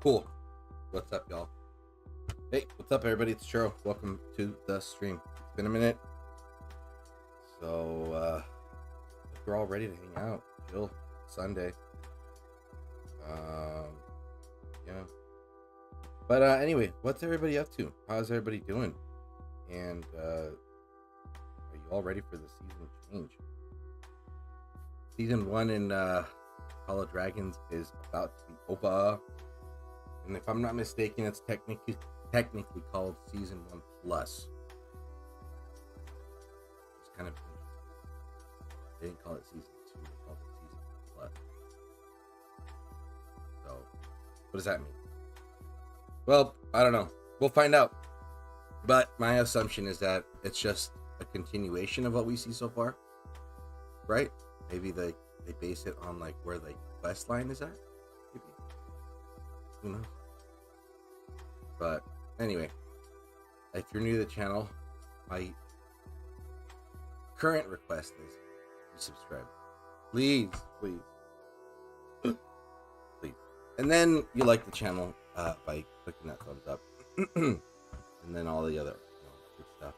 Cool. What's up, y'all? Hey, what's up, everybody? It's Churro. Welcome to the stream. It's been a minute. So, we're all ready to hang out. Chill. Sunday. Yeah. But, anyway, what's everybody up to? How's everybody doing? And, are you all ready for the season change? Season 1 in, Call of Dragons is about to be over. And if I'm not mistaken, it's technically called Season 1 Plus. It's kind of interesting. They didn't call it Season 2, they called it Season 1 Plus. So, what does that mean? Well, I don't know. We'll find out. But my assumption is that it's just a continuation of what we see so far. Right? Maybe they base it on like where the quest line is at. Maybe. Who knows? But anyway, if you're new to the channel, my current request is you subscribe. Please. Please. And then you like the channel by clicking that thumbs up. And then all the other good stuff.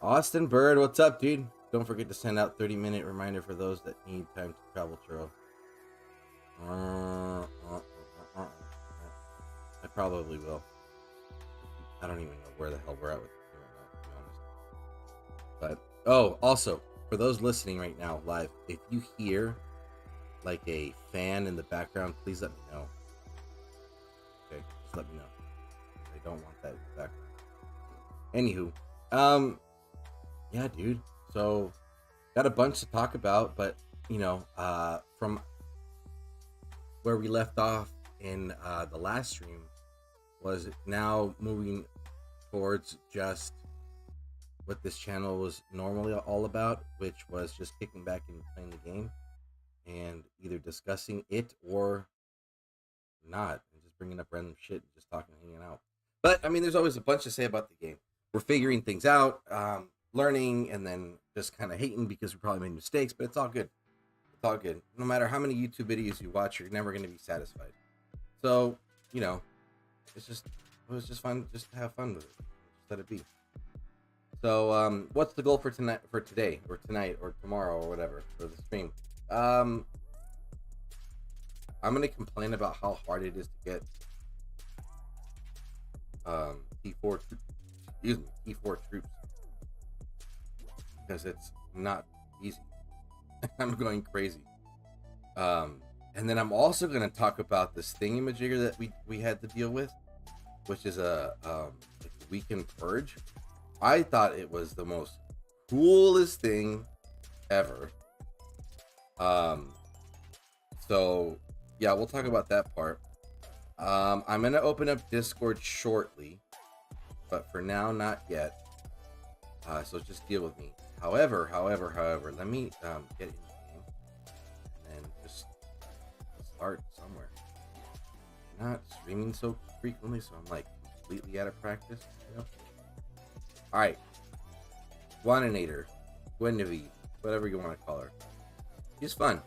Austin Bird, what's up, dude? Don't forget to send out 30-minute reminder for those that need time to travel, Churro. I probably will. I don't even know where the hell we're at with it right now, to be honest. But, oh, also, for those listening right now live, if you hear like a fan in the background, please let me know. Okay, just let me know. I don't want that in the background. Anywho, yeah, dude. So, got a bunch to talk about, but, you know, from where we left off in the last stream was now moving towards just what this channel was normally all about, which was just kicking back and playing the game and either discussing it or not, and just bringing up random shit and just talking and hanging out. But I mean, there's always a bunch to say about the game. We're figuring things out, learning, and then just kind of hating because we probably made mistakes, but it's all good. It's all good. No matter how many YouTube videos you watch, you're never going to be satisfied. So, you know, it was just fun, just to have fun with it. Just let it be. So, what's the goal for tonight, or tonight, or tomorrow, or whatever, for the stream? I'm gonna complain about how hard it is to get E4 troops, because it's not easy. I'm going crazy. And then I'm also going to talk about this thingamajigger that we had to deal with, which is a weekend purge. I thought it was the most coolest thing ever. So yeah, we'll talk about that part. I'm going to open up Discord shortly, but for now, not yet. So just deal with me. However, let me get in the game and just start somewhere. I'm not streaming so frequently, so I'm like completely out of practice. You know? All right, Guaninator, Guinevere, whatever you want to call her. She's fun,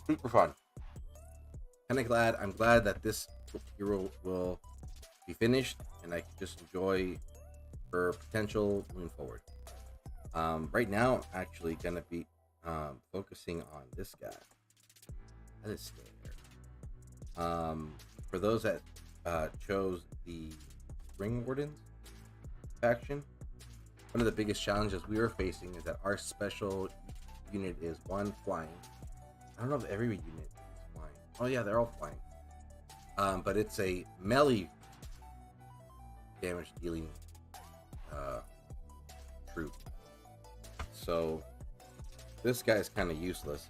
super fun. I'm glad that this hero will be finished, and I can just enjoy her potential moving forward. Right now, I'm actually gonna be focusing on this guy. Let it stay there. For those that chose the Ring Wardens faction, one of the biggest challenges we were facing is that our special unit is one, flying. I don't know if every unit is flying. Oh yeah, they're all flying. But it's a melee damage dealing troop. So this guy is kind of useless.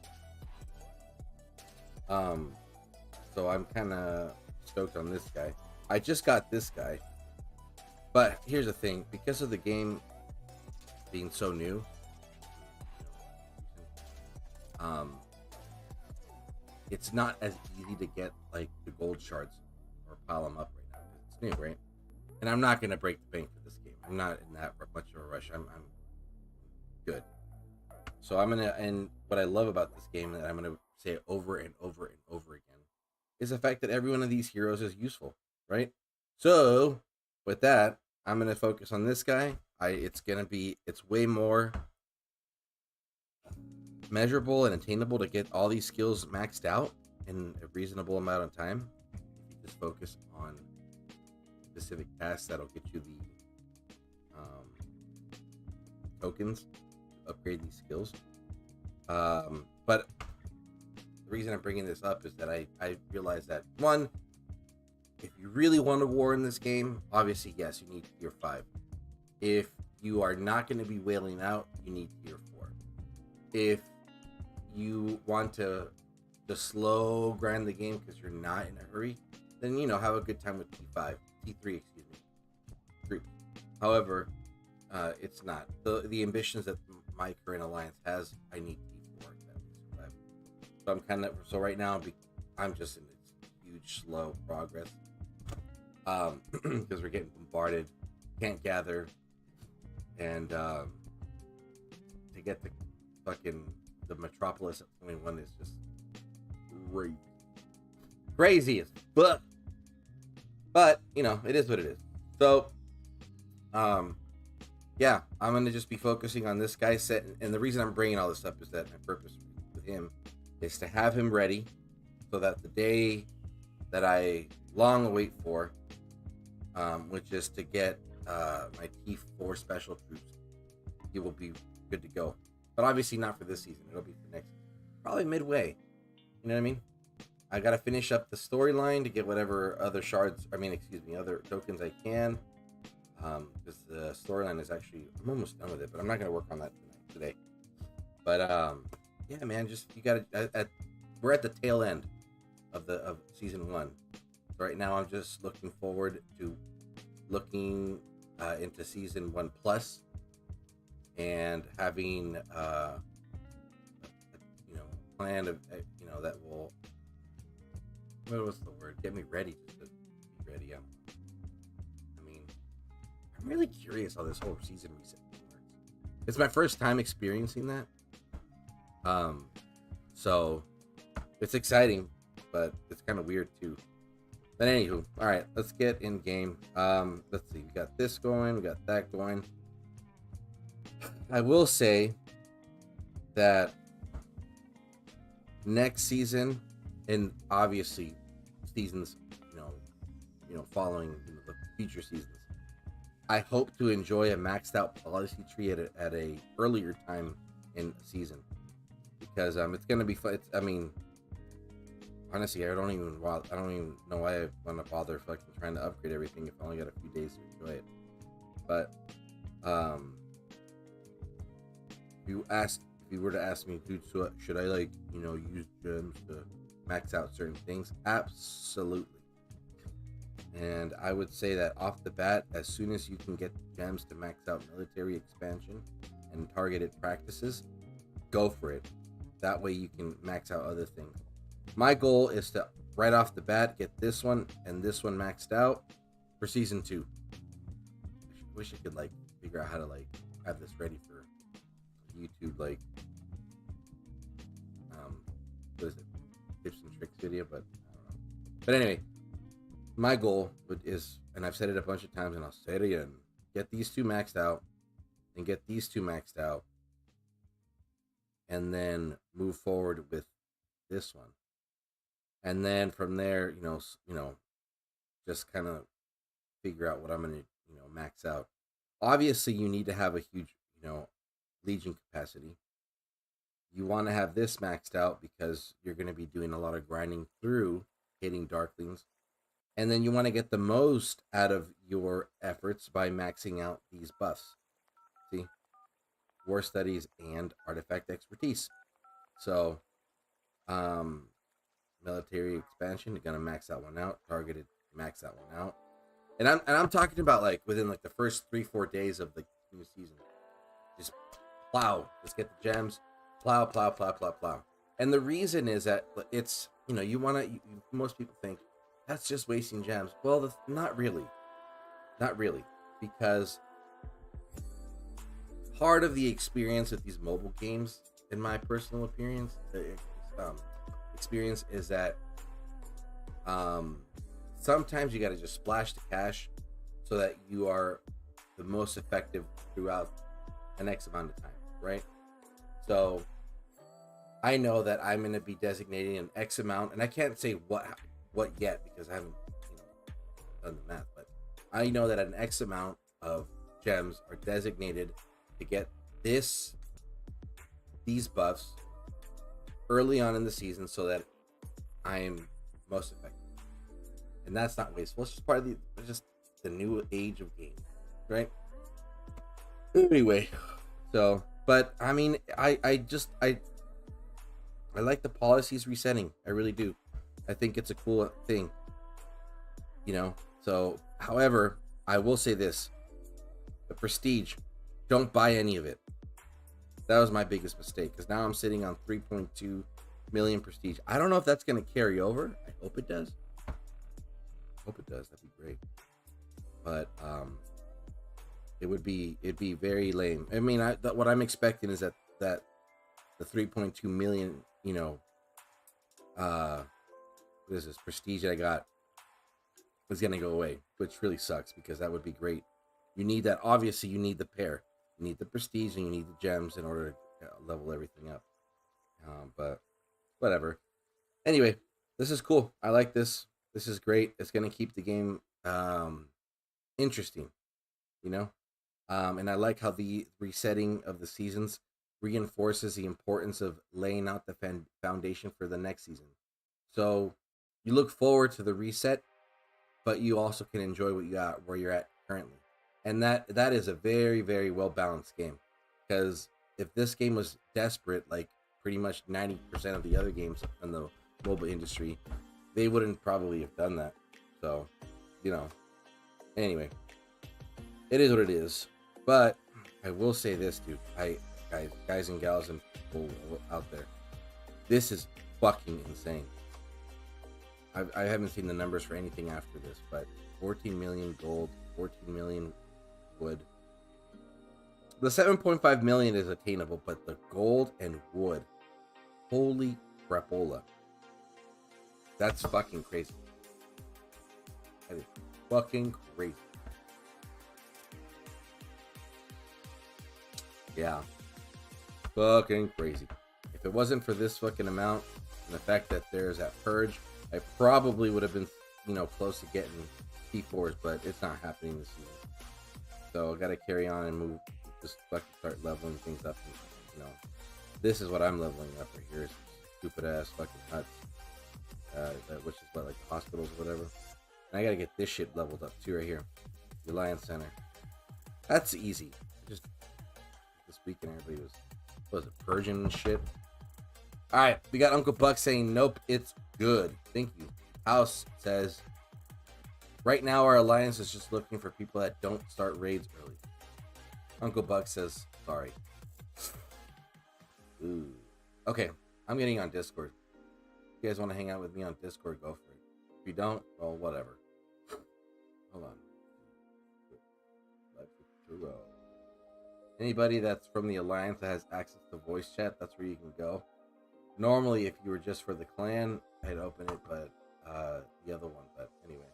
So I'm kind of stoked on this guy. I just got this guy, but here's the thing: because of the game being so new, it's not as easy to get like the gold shards or pile them up right now. It's new, right? And I'm not gonna break the bank for this game. I'm not in that much of a rush. I'm good. So I'm gonna, and what I love about this game that I'm gonna say over and over and over again is the fact that every one of these heroes is useful, right? So with that, I'm gonna focus on this guy. It's way more measurable and attainable to get all these skills maxed out in a reasonable amount of time. If you just focus on specific tasks, that'll get you the tokens to upgrade these skills. But the reason I'm bringing this up is that I realize that, one, if you really want a war in this game, obviously, yes, you need tier 5. If you are not going to be wailing out, you need tier 4. If you want to slow grind the game because you're not in a hurry, then, you know, have a good time with T3, excuse me, troops. However, it's not. The ambitions that my current alliance has, I need T4 to survive. So right now, I'm just in this huge, slow progress. Because we're getting bombarded, can't gather, and to get to fucking the metropolis at 21 is just crazy as fuck. But you know, it is what it is. So, yeah, I'm gonna just be focusing on this guy set, and the reason I'm bringing all this up is that my purpose with him is to have him ready, so that the day that I long await for, which is to get my T4 special troops, he will be good to go. But obviously not for this season. It'll be for next, probably midway. You know what I mean? I gotta finish up the storyline to get whatever other other tokens I can. Because the storyline is actually, I'm almost done with it, but I'm not gonna work on that today. But yeah, man, just you gotta. We're at the tail end of season 1. So right now, I'm just looking forward to looking into season 1 plus, and having plan of that will, what was the word? Get me ready to be ready. I mean, I'm really curious how this whole season reset thing works. It's my first time experiencing that. So it's exciting, but it's kind of weird too. But anywho, all right, let's get in game. Let's see, we got this going, we got that going. I will say that next season, and obviously seasons, following the future seasons, I hope to enjoy a maxed out policy tree at a earlier time in a season, because it's gonna be fun. Honestly, I don't even know why I want to bother fucking trying to upgrade everything if I only got a few days to enjoy it. But if you were to ask me, dude, so should I use gems to max out certain things? Absolutely. And I would say that off the bat, as soon as you can get gems to max out military expansion and targeted practices, go for it. That way you can max out other things. My goal is to, right off the bat, get this one and this one maxed out for season 2. I wish I could figure out how to have this ready for YouTube, what is it, tips and tricks video, but I don't know. But anyway, my goal is, and I've said it a bunch of times and I'll say it again, get these 2 maxed out and get these 2 maxed out, and then move forward with this one. And then from there, just kind of figure out what I'm going to, max out. Obviously, you need to have a huge, Legion capacity. You want to have this maxed out because you're going to be doing a lot of grinding through hitting Darklings. And then you want to get the most out of your efforts by maxing out these buffs. See? War Studies and Artifact Expertise. So, military expansion, you're gonna max that one out. Targeted, max that one out. And I'm talking about within the first 3-4 days of the new season. Just plow. Let's get the gems. Plow, plow, plow, plow, plow. And the reason is that it's, most people think that's just wasting gems. Well, not really. Not really. Because part of the experience with these mobile games, in my personal experience is that Um, Sometimes you got to just splash the cash so that you are the most effective throughout an X amount of time, right? So I know that I'm going to be designating an X amount, and I can't say what yet because I haven't done the math, but I know that an X amount of gems are designated to get these buffs early on in the season so that I am most effective. And that's not wasteful. It's just part of the new age of games, right? Anyway, so but I mean I like the policies resetting. I really do. I think it's a cool thing, you know. So, however, I will say this: the prestige, don't buy any of it. That was my biggest mistake because now I'm sitting on 3.2 million prestige. I don't know if that's going to carry over. I hope it does. Hope it does. That'd be great. But it'd be very lame. I mean, what I'm expecting is that the 3.2 million, you know, what is this prestige that I got is gonna go away, which really sucks because that would be great. You need that. Obviously, you need the pair. You need the prestige and you need the gems in order to level everything up. But whatever. Anyway, this is cool. I like this. This is great. It's gonna keep the game interesting, you know. And I like how the resetting of the seasons reinforces the importance of laying out the foundation for the next season. So you look forward to the reset, but you also can enjoy what you got where you're at currently. And that is a very, very well balanced game. Because if this game was desperate, like pretty much 90% of the other games in the mobile industry, they wouldn't probably have done that. So, you know, anyway, it is what it is. But I will say this, dude. Guys and gals and people out there, this is fucking insane. I haven't seen the numbers for anything after this, but 14 million gold, 14 million wood. The 7.5 million is attainable, but the gold and wood, holy crapola. That's fucking crazy. That is fucking crazy. Yeah. Fucking crazy. If it wasn't for this fucking amount and the fact that there's that purge, I probably would have been, you know, close to getting P4s, but it's not happening this season. So I gotta carry on and move, just fucking start leveling things up. And, you know, this is what I'm leveling up right here. Is stupid ass fucking huts, which is what, like the hospitals or whatever. And I gotta get this shit leveled up too right here. The Alliance Center. That's easy. Just this weekend everybody was it purging and shit. All right, we got Uncle Buck saying nope, it's good. Thank you. House says right now our alliance is just looking for people that don't start raids early. Uncle Buck says sorry. Ooh. Okay, I'm getting on Discord. If you guys want to hang out with me on Discord, go for it. If you don't, well, whatever. Hold on. Churro. Anybody that's from the alliance that has access to voice chat, that's where you can go. Normally, if you were just for the clan, I'd open it, but the other one. But anyway,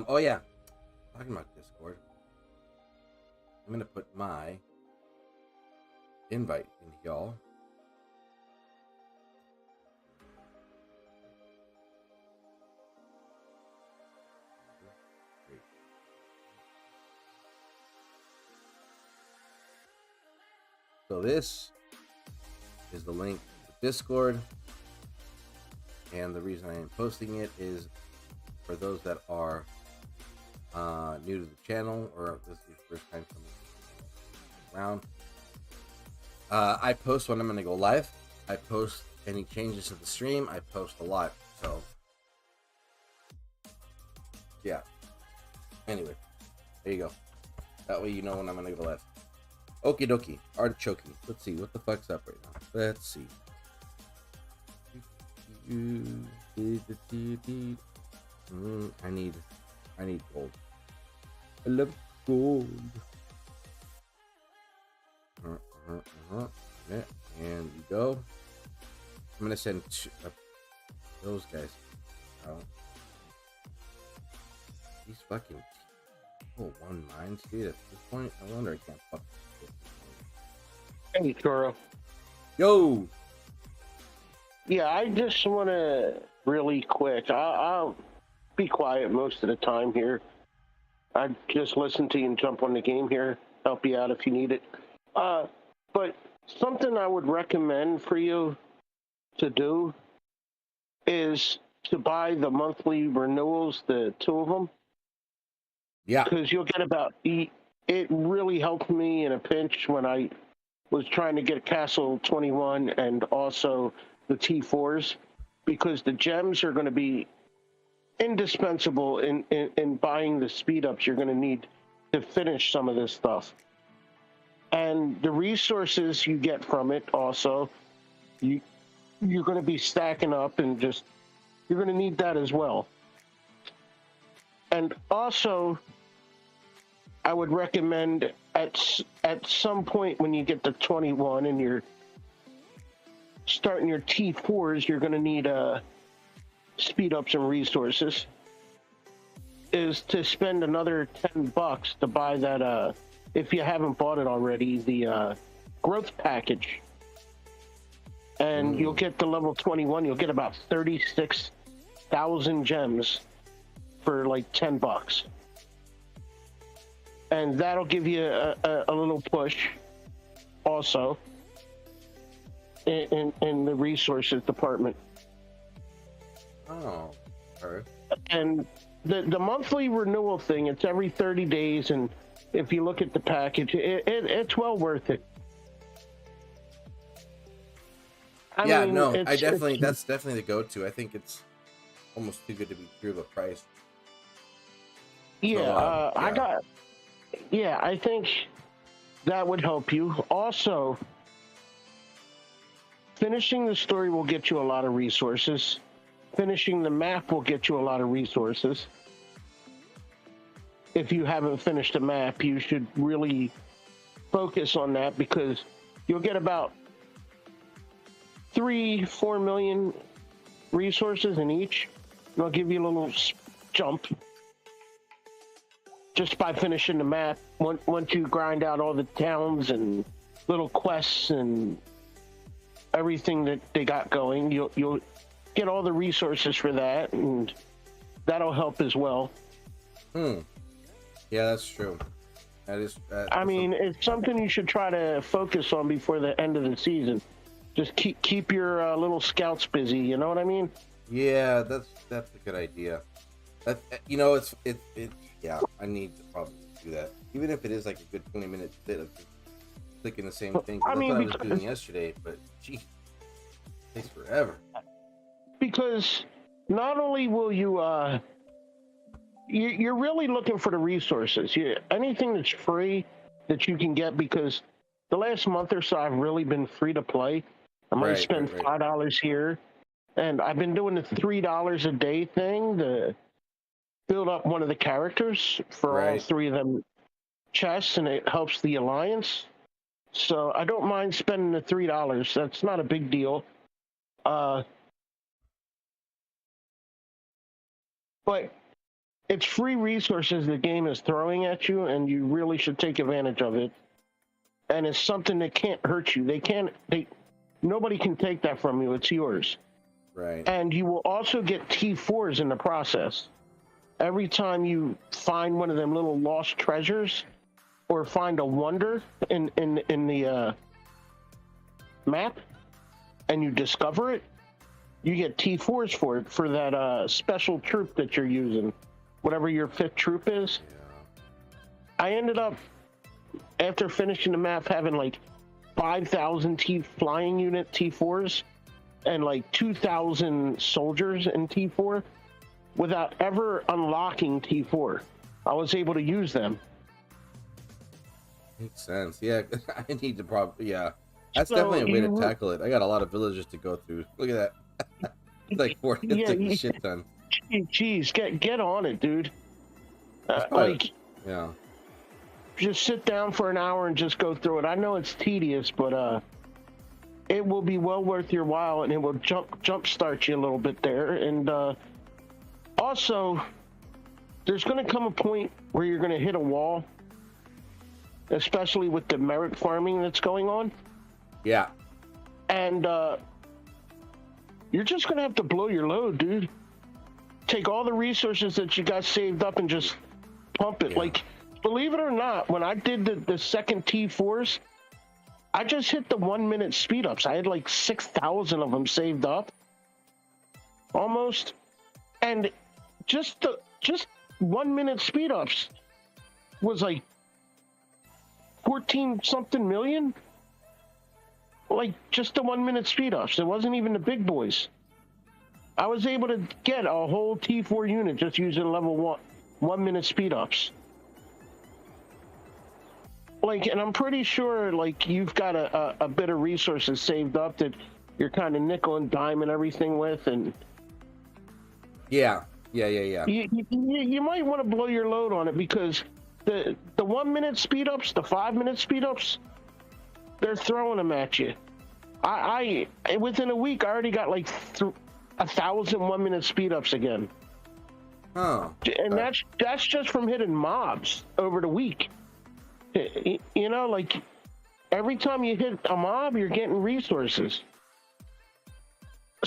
oh yeah, talking about Discord, I'm gonna put my invite in y'all. So this is the link to Discord, and the reason I am posting it is for those that are new to the channel or this is your first time coming around. I post when I'm going to go live. I post any changes to the stream. I post a lot. So yeah. Anyway, there you go. That way you know when I'm going to go live. Okie dokie. Artichoke. Let's see what the fuck's up right now. Let's see. I need gold. I love gold. Yeah, and you go. I'm gonna send those guys. bro. These fucking 1 speed at this point. I wonder I can't fuck. Hey, Churro. Yo. Yeah, I just want to really quick. I'll be quiet most of the time here. I just listen to you and jump on the game here. Help you out if you need it. But something I would recommend for you to do is to buy the monthly renewals, the 2 of them. Yeah. Because you'll get about. It really helped me in a pinch when I was trying to get Castle 21 and also the T4s, because the gems are going to be indispensable in buying the speed ups you're going to need to finish some of this stuff. And the resources you get from it also, you're going to be stacking up and just, you're going to need that as well. And also, I would recommend at some point when you get to 21 and you're starting your T4s, you're going to need speed ups and resources, is to spend another $10 to buy that, if you haven't bought it already, the growth package. And you'll get to level 21, you'll get about 36,000 gems for like $10. And that'll give you a little push also in the resources department. Oh, okay. And the monthly renewal thing, it's every 30 days, and if you look at the package, it's well worth it. I mean, that's definitely the go-to. I think it's almost too good to be true of a price. Yeah, I think that would help you. Also, finishing the story will get you a lot of resources. Finishing the map will get you a lot of resources. If you haven't finished a map, you should really focus on that, because you'll get about 3-4 million resources in each. They'll give you a little jump just by finishing the map. Once you grind out all the towns and little quests and everything that they got going, you'll get all the resources for that, and that'll help as well. Yeah, that's true. That is. I mean, it's something you should try to focus on before the end of the season. Just keep your little scouts busy. You know what I mean? Yeah, that's a good idea. That, it's yeah. I need to probably do that, even if it is like a good 20-minute bit of just clicking the same thing. That's what I was doing yesterday, but gee, it takes forever. Because not only will you're really looking for the resources. Anything that's free that you can get, because the last month or so I've really been free to play. I might spend $5 here, and I've been doing the $3 a day thing to build up one of the characters for all 3 of them chests, and it helps the alliance. So I don't mind spending the $3. That's not a big deal. But it's free resources the game is throwing at you, and you really should take advantage of it. And it's something that can't hurt you. Nobody can take that from you. It's yours. Right. And you will also get T4s in the process. Every time you find one of them little lost treasures or find a wonder in the map, and you discover it, you get T4s for it, for that special troop that you're using, whatever your 5th troop is. Yeah. I ended up, after finishing the map, having like 5,000 flying unit T4s and like 2,000 soldiers in T4 without ever unlocking T4. I was able to use them. Makes sense. Yeah, I need to that's definitely a way to tackle it. I got a lot of villages to go through. Look at that. It's like 40. It's like a shit ton. Jeez, get on it, dude. Just sit down for an hour and just go through it. I know it's tedious, but it will be well worth your while, and it will jump start you a little bit there. And Also, there's going to come a point where you're going to hit a wall, especially with the merit farming that's going on. Yeah. And you're just going to have to blow your load, dude. Take all the resources that you got saved up and just pump it. Yeah. Like, believe it or not, when I did the second T4s, I just hit the 1 minute speed ups. I had like 6,000 of them saved up, almost. And just 1 minute speed ups was like 14 something million. Like just the 1 minute speed ups. It wasn't even the big boys. I was able to get a whole T4 unit just using level 1 minute speed ups. Like, and I'm pretty sure like you've got a bit of resources saved up that you're kind of nickel and dime and everything with, and Yeah. you might want to blow your load on it, because the 1 minute speed ups, the 5 minute speed ups, they're throwing them at you. I within a week I already got like 1,000 1 minute speed ups again. Oh. And that's just from hitting mobs over the week. You know, like every time you hit a mob, you're getting resources.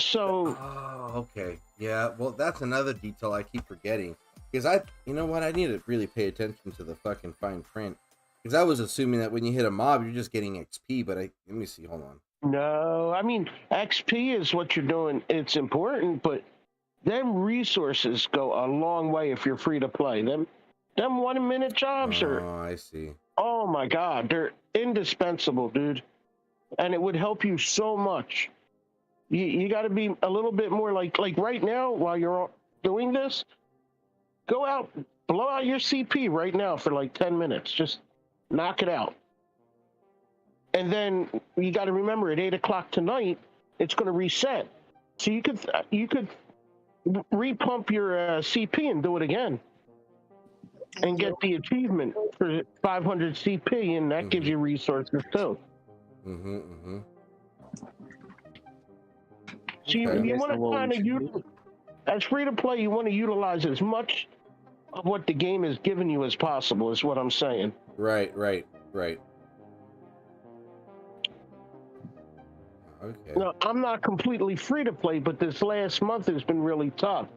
So. Oh, okay. Yeah. Well, that's another detail I keep forgetting, because you know what? I need to really pay attention to the fucking fine print, because I was assuming that when you hit a mob, you're just getting XP. But let me see. Hold on. No, I mean, XP is what you're doing. It's important, but them resources go a long way if you're free to play. Them 1 minute jobs are. Oh, I see. Oh my God, they're indispensable, dude. And it would help you so much. You got to be a little bit more like right now while you're doing this, go out, blow out your CP right now for like 10 minutes. Just knock it out. And then you got to remember at 8 o'clock tonight, it's going to reset. So you could repump your CP and do it again. And get the achievement for 500 CP, and that gives you resources too. So you want to kind of as free to play, you want to utilize as much of what the game is giving you as possible, is what I'm saying. Right. Okay. No, I'm not completely free to play, but this last month has been really tough.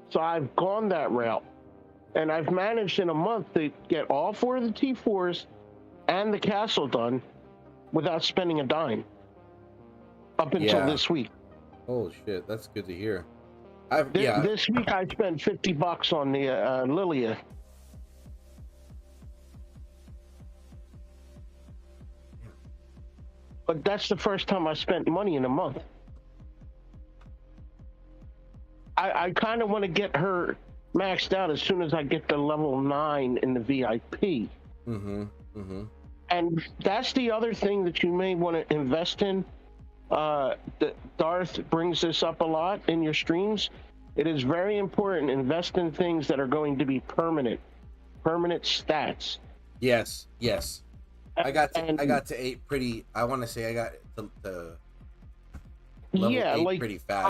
So I've gone that route. And I've managed in a month to get all 4 of the T4s and the castle done without spending a dime up until this week. Oh shit, that's good to hear. This week I spent $50 on the Lilia. But that's the first time I spent money in a month. I kind of want to get her maxed out as soon as I get to level 9 in the VIP. And that's the other thing that you may want to invest in. Darth brings this up a lot in your streams. It is very important. Invest in things that are going to be permanent stats. Yes. I got to 8 pretty. I want to say I got the level 8 like pretty fast.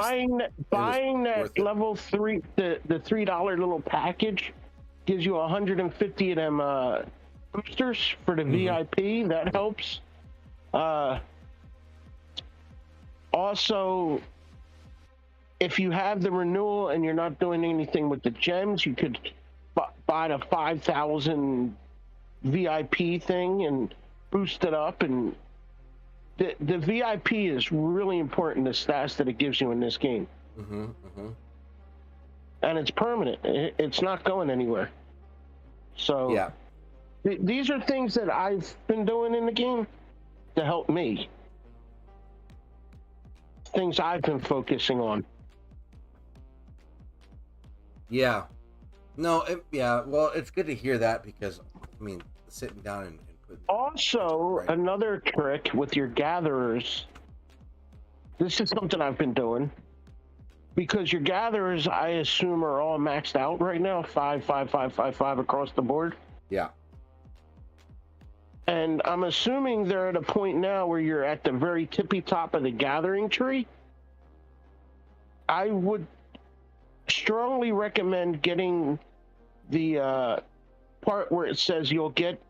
Buying that level 3, the $3 little package gives you 150 of them boosters for the VIP. That helps. Also, if you have the renewal and you're not doing anything with the gems, you could buy the 5,000 VIP thing and boost it up. And the VIP is really important, the stats that it gives you in this game. And it's permanent. It's not going anywhere. So yeah, these are things that I've been doing in the game to help me. Things I've been focusing on. Yeah. No, well, it's good to hear that, because, I mean, sitting down and putting... Also, another trick with your gatherers, this is something I've been doing, because your gatherers, I assume, are all maxed out right now, 5, 5, 5, 5, 5 across the board. Yeah. And I'm assuming they're at a point now where you're at the very tippy top of the gathering tree. I would strongly recommend getting the part where it says you'll get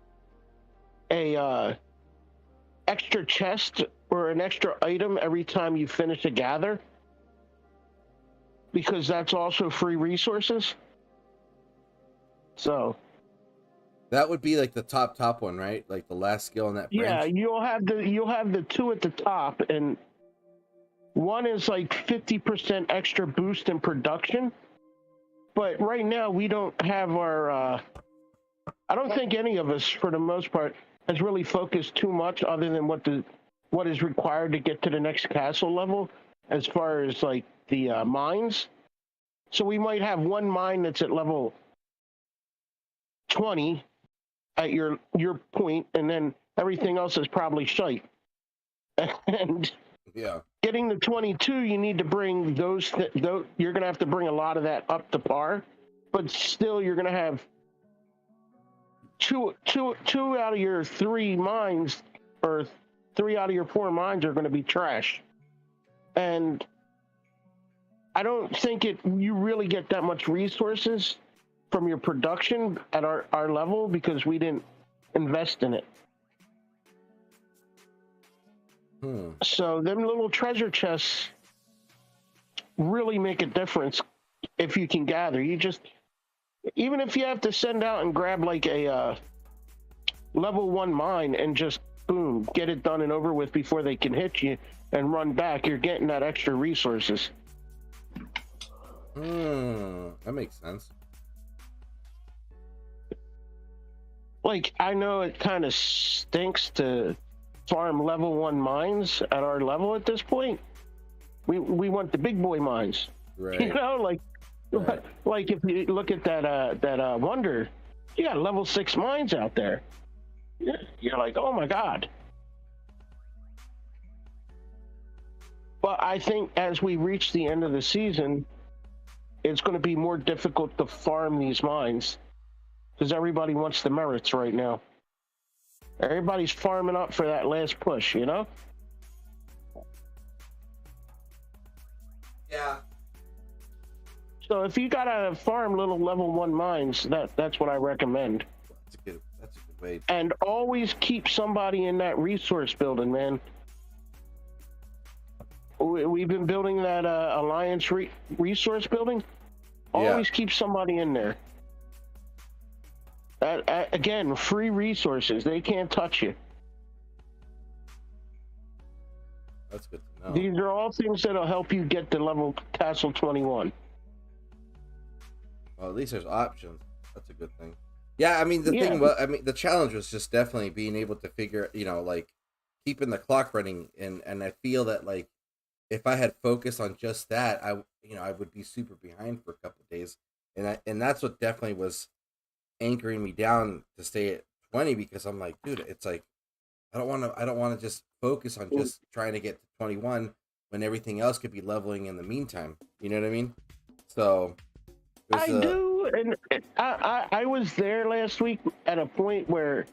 a extra chest or an extra item every time you finish a gather, because that's also free resources. So that would be like the top one, right? Like the last skill in that branch. yeah, you'll have the two at the top, and one is like 50% extra boost in production. But right now we don't have our I don't think any of us, for the most part, has really focused too much other than what is required to get to the next castle level, as far as like the mines. So we might have one mine that's at level 20 at your point, and then everything else is probably shite. And yeah, getting to 22, you need to bring those. You're going to have to bring a lot of that up to par, but still, you're going to have two out of your three mines, or 3 out of your 4 mines, are going to be trash. And I don't think you really get that much resources from your production at our level, because we didn't invest in it. So them little treasure chests really make a difference if you can gather. Even if you have to send out and grab like a level 1 mine and just boom, get it done and over with before they can hit you and run back, you're getting that extra resources. That makes sense. Like, I know it kind of stinks to farm level 1 mines at our level at this point. We want the big boy mines. Right. You know, like right. Like if you look at that Wonder, you got level 6 mines out there. You're like, oh my god. But I think as we reach the end of the season, it's going to be more difficult to farm these mines, because everybody wants the merits right now. Everybody's farming up for that last push, you know? Yeah. So if you gotta farm little level 1 mines, that's what I recommend. That's a good way. And always keep somebody in that resource building, man. We've been building that Alliance resource building. Always keep somebody in there. Again, free resources. They can't touch you. That's good to know. These are all things that'll help you get to level Castle 21. Well, at least there's options. That's a good thing. Yeah, I mean, the challenge was just definitely being able to figure, like, keeping the clock running, and I feel that, like, if I had focused on just that, I would be super behind for a couple of days, and that's what definitely was anchoring me down to stay at 20, because I'm like, dude, it's like I don't want to just focus on just trying to get to 21 when everything else could be leveling in the meantime. You know what I mean? So I do, and I was there last week at a point where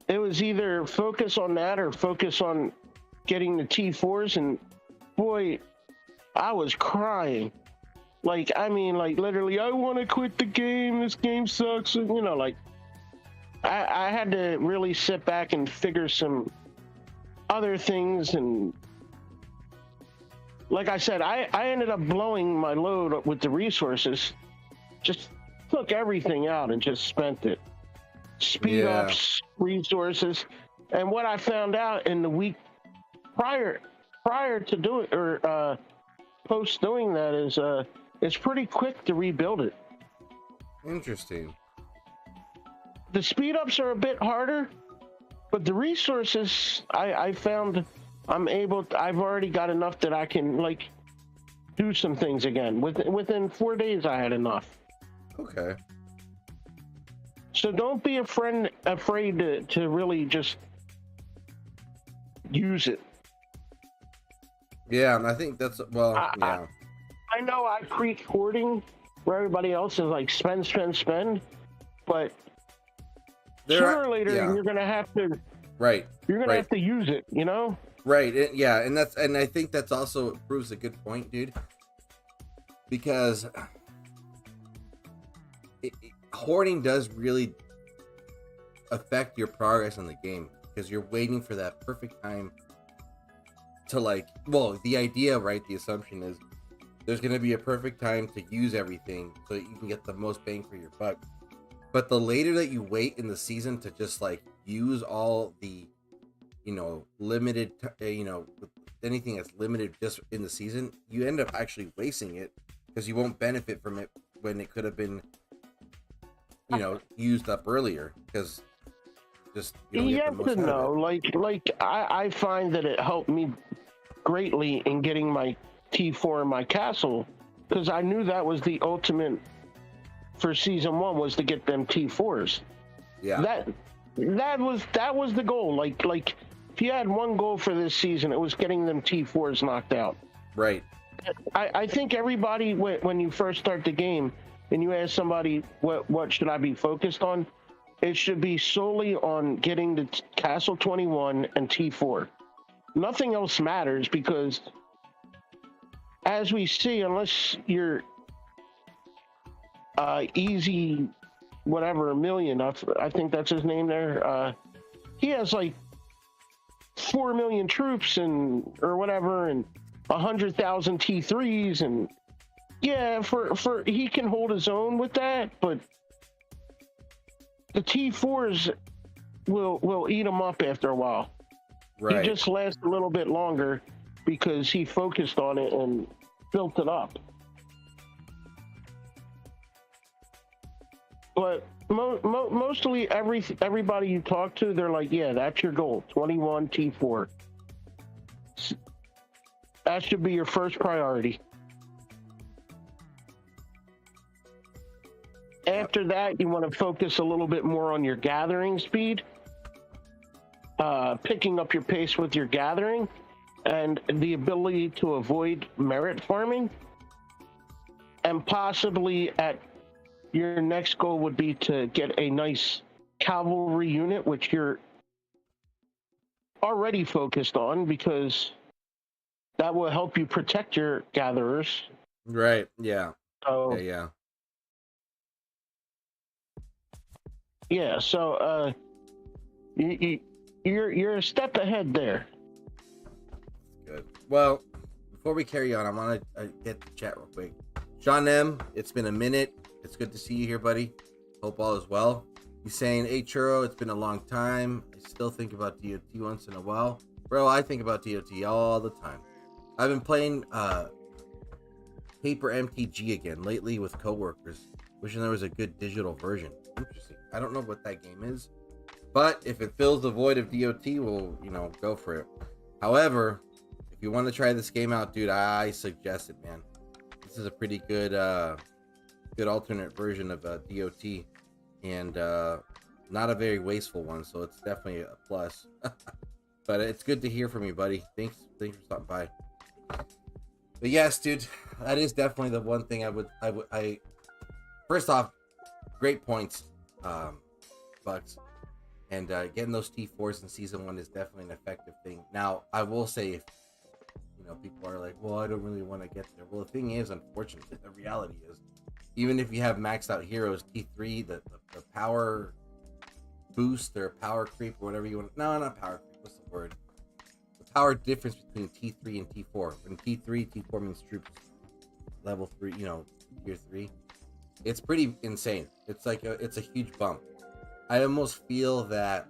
it was either focus on that or focus on getting the T4s, and boy, I was crying. Like, I mean, like, literally, I want to quit the game. This game sucks. And, like, I had to really sit back and figure some other things. And like I said, I ended up blowing my load with the resources. Just took everything out and just spent it. Speed ups, resources. And what I found out in the week prior to doing, or post doing that, is it's pretty quick to rebuild it. Interesting. The speed ups are a bit harder, but the resources, I found I've already got enough that I can, like, do some things again. Within 4 days, I had enough. Okay. So don't be afraid to really just use it. Yeah, and I think that's, yeah. I know I preach hoarding where everybody else is like spend, but sooner or later you're gonna have to. Right. You're gonna have to use it, Right. And I think that's also proves a good point, dude. because hoarding does really affect your progress in the game, because you're waiting for that perfect time to, like, well, the idea, right, the assumption is there's going to be a perfect time to use everything so that you can get the most bang for your buck. But the later that you wait in the season to just, like, use all the, limited, anything that's limited just in the season, you end up actually wasting it because you won't benefit from it when it could have been, used up earlier, because just you don't get the most out of it. Like I find that it helped me greatly in getting my T4 in my castle, because I knew that was the ultimate for season 1, was to get them T4s. Yeah. That was the goal. Like if you had one goal for this season, it was getting them T4s knocked out. Right. I think everybody, when you first start the game and you ask somebody what should I be focused on, it should be solely on getting the Castle 21 and T4. Nothing else matters, because as we see, unless you're easy whatever a million, I think that's his name there, he has like 4 million troops or whatever, and 100,000 T3s, and yeah, for he can hold his own with that, but the T4s will eat him up after a while. Right. He just lasts a little bit longer because he focused on it and built it up. But mostly everybody you talk to, they're like, yeah, that's your goal, 21 T4. That should be your first priority. After that, you want to focus a little bit more on your gathering speed, picking up your pace with your gathering, and the ability to avoid merit farming. And possibly at your next goal would be to get a nice cavalry unit, which you're already focused on, because that will help you protect your gatherers. Right. Yeah. So, yeah. So you're a step ahead there. Good. Well, before we carry on, I want to get the chat real quick. Sean M, it's been a minute. It's good to see you here, buddy. Hope all is well. He's saying, hey, Churro, it's been a long time. I still think about DOT once in a while. Bro, I think about DOT all the time. I've been playing Paper MTG again lately with coworkers, wishing there was a good digital version. Interesting. I don't know what that game is, but if it fills the void of DOT, we'll, go for it. However, if you want to try this game out, dude, I suggest it, man. This is a pretty good good alternate version of DOT, and not a very wasteful one, so it's definitely a plus. But it's good to hear from you, buddy. Thanks for stopping by. But yes, dude, that is definitely the one thing I first off, great points, Bucks, and getting those T4s in season 1 is definitely an effective thing. Now, I will say, if people are like, well, I don't really want to get there. Well, the thing is, unfortunately, the reality is, even if you have maxed out heroes, T3, the power boost or power creep or whatever you want. No, not power creep. What's the word? The power difference between T3 and T4. When T4 means troops level 3, tier 3. It's pretty insane. It's like it's a huge bump. I almost feel that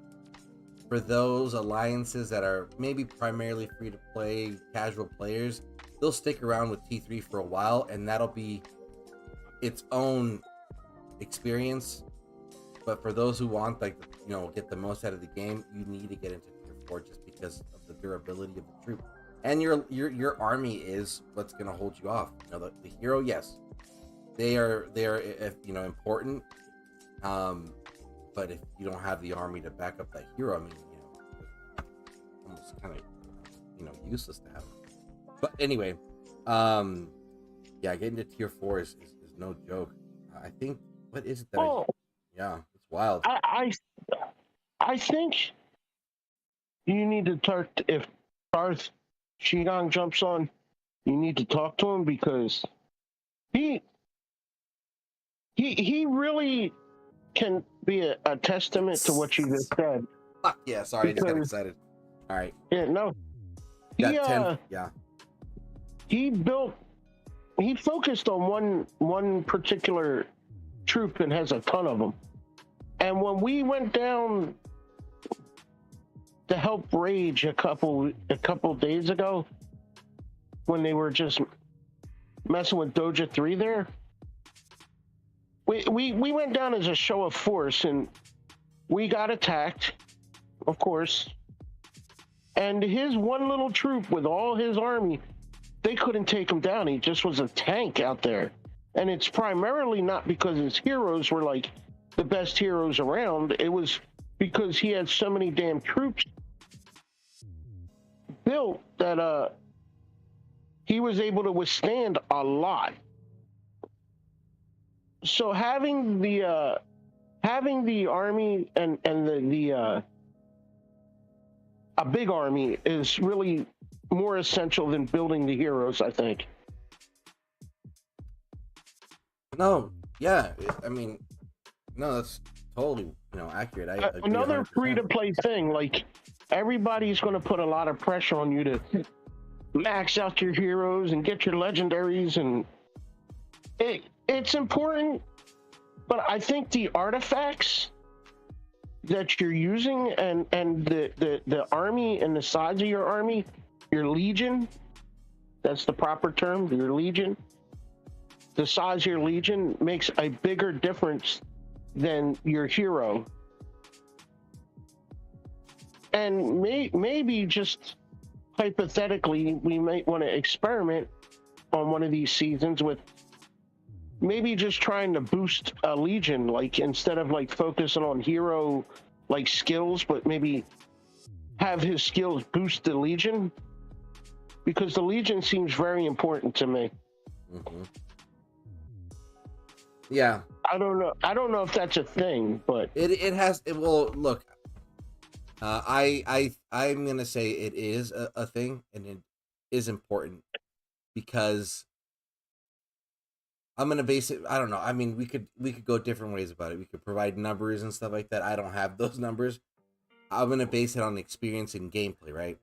for those alliances that are maybe primarily free to play casual players, they'll stick around with T3 for a while, and that'll be its own experience. But for those who want, get the most out of the game, you need to get into tier 4 just because of the durability of the troop. And your army is what's going to hold you off. The hero, yes, they are important. But if you don't have the army to back up that hero, I mean, it's almost kind of useless to have. But anyway, getting to tier 4 is no joke. I think, what is it that it's wild. I think you need to talk if Darth Shigong jumps on, you need to talk to him, because he he really can be a testament to what you just said. Fuck yeah! Sorry, I just got Because excited. All right, yeah, no, he got 10. Yeah. he built he focused on one particular troop and has a ton of them. And when we went down to help Rage a couple days ago, when they were just messing with Doja 3 there, we went down as a show of force, and we got attacked, of course. And his one little troop with all his army, they couldn't take him down. He just was a tank out there. And it's primarily not because his heroes were like the best heroes around. It was because he had so many damn troops built that he was able to withstand a lot. So having the army and the a big army is really more essential than building the heroes, I think. No, yeah. I mean, no, that's totally accurate. I agree Another 100%. free-to-play thing, like everybody's going to put a lot of pressure on you to max out your heroes and get your legendaries, and it's important, but I think the artifacts that you're using and the army and the size of your army, your legion, that's the proper term, your legion, the size of your legion makes a bigger difference than your hero. And maybe just hypothetically, we might want to experiment on one of these seasons with maybe just trying to boost a legion, like instead of like focusing on hero like skills, but maybe have his skills boost the legion, because the legion seems very important to me. Mm-hmm. Yeah, I don't know if that's a thing, but it has. It will look. I'm gonna say it is a thing, and it is important because I'm gonna base it. I don't know. I mean, we could go different ways about it. We could provide numbers and stuff like that. I don't have those numbers. I'm gonna base it on experience and gameplay, right?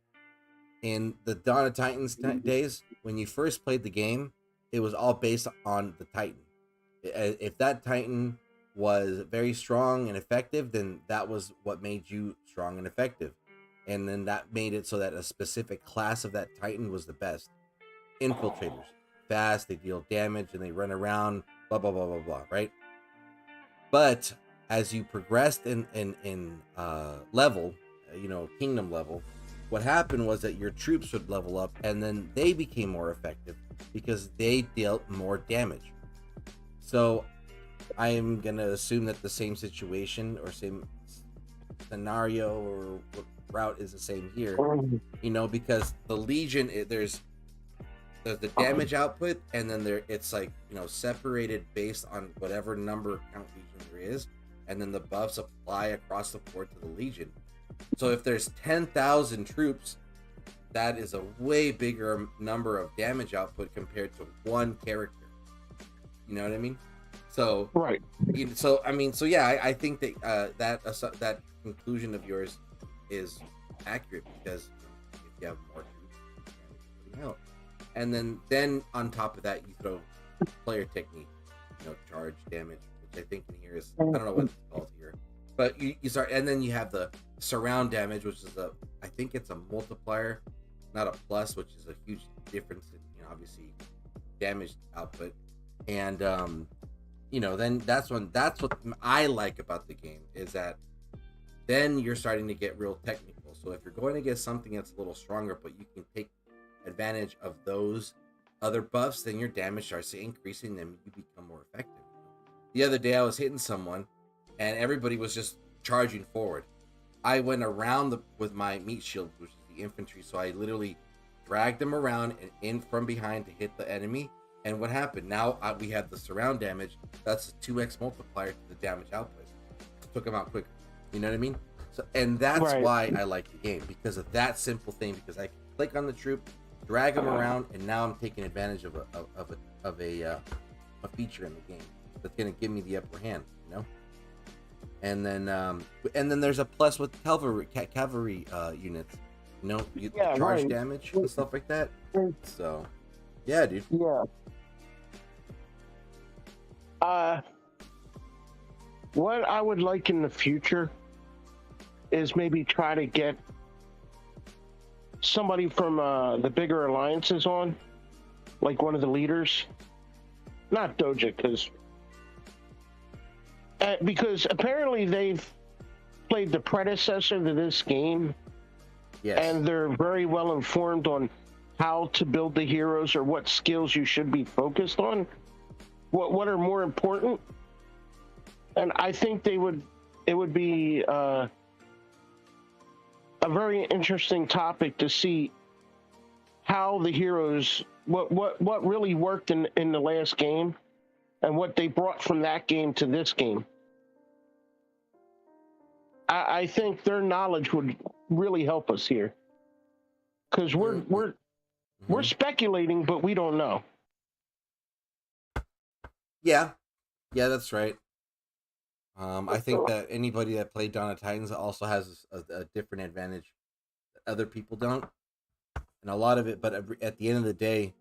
In the Dawn of Titans days, when you first played the game, it was all based on the Titan. If that Titan was very strong and effective, then that was what made you strong and effective. And then that made it so that a specific class of that Titan was the best. Infiltrators. Fast, they deal damage, and they run around, blah, blah, blah, blah, blah, right? But as you progressed in level, kingdom level, what happened was that your troops would level up, and then they became more effective because they dealt more damage. So I'm going to assume that the same situation or same scenario or route is the same here, because the Legion, there's the damage output, and then it's like, separated based on whatever number count Legion there is, and then the buffs apply across the board to the Legion. So if there's 10,000 troops, that is a way bigger number of damage output compared to one character. You know what I mean? So right. So yeah, I think that that conclusion of yours is accurate, because if you have more troops, you out. And then on top of that, you throw player technique, charge damage, which I think in here is, I don't know what it's called here, but you start, and then you have the surround damage, which is I think it's a multiplier, not a plus, which is a huge difference in obviously damage output. And then that's what I like about the game, is that then you're starting to get real technical. So if you're going to get something that's a little stronger, but you can take advantage of those other buffs, then your damage starts increasing, and you become more effective. The other day I was hitting someone and everybody was just charging forward. I went around with my meat shield, which is the infantry, so I literally dragged them around and in from behind to hit the enemy. And what happened? Now we have the surround damage. That's a 2x multiplier to the damage output. Took them out quicker. You know what I mean? So, and that's why I like the game, because of that simple thing. Because I can click on the troop, drag them around, and now I'm taking advantage of a a feature in the game that's gonna give me the upper hand, you know. And then there's a plus with cavalry units, you know, Yeah, charge right. damage and stuff like that. So, yeah, dude. Yeah. What I would like in the future is maybe try to get somebody from the bigger alliances on, like one of the leaders. Not Doja, because apparently they've played the predecessor to this game, Yes. and they're very well informed on how to build the heroes or what skills you should be focused on, what are more important. And I think it would be a very interesting topic to see how the heroes, what really worked in the last game, and what they brought from that game to this game. I think their knowledge would really help us here, because we're speculating, but we don't know. Yeah, that's right. I think that anybody that played Dawn of Titans also has a different advantage that other people don't, and a lot of it. But at the end of the day,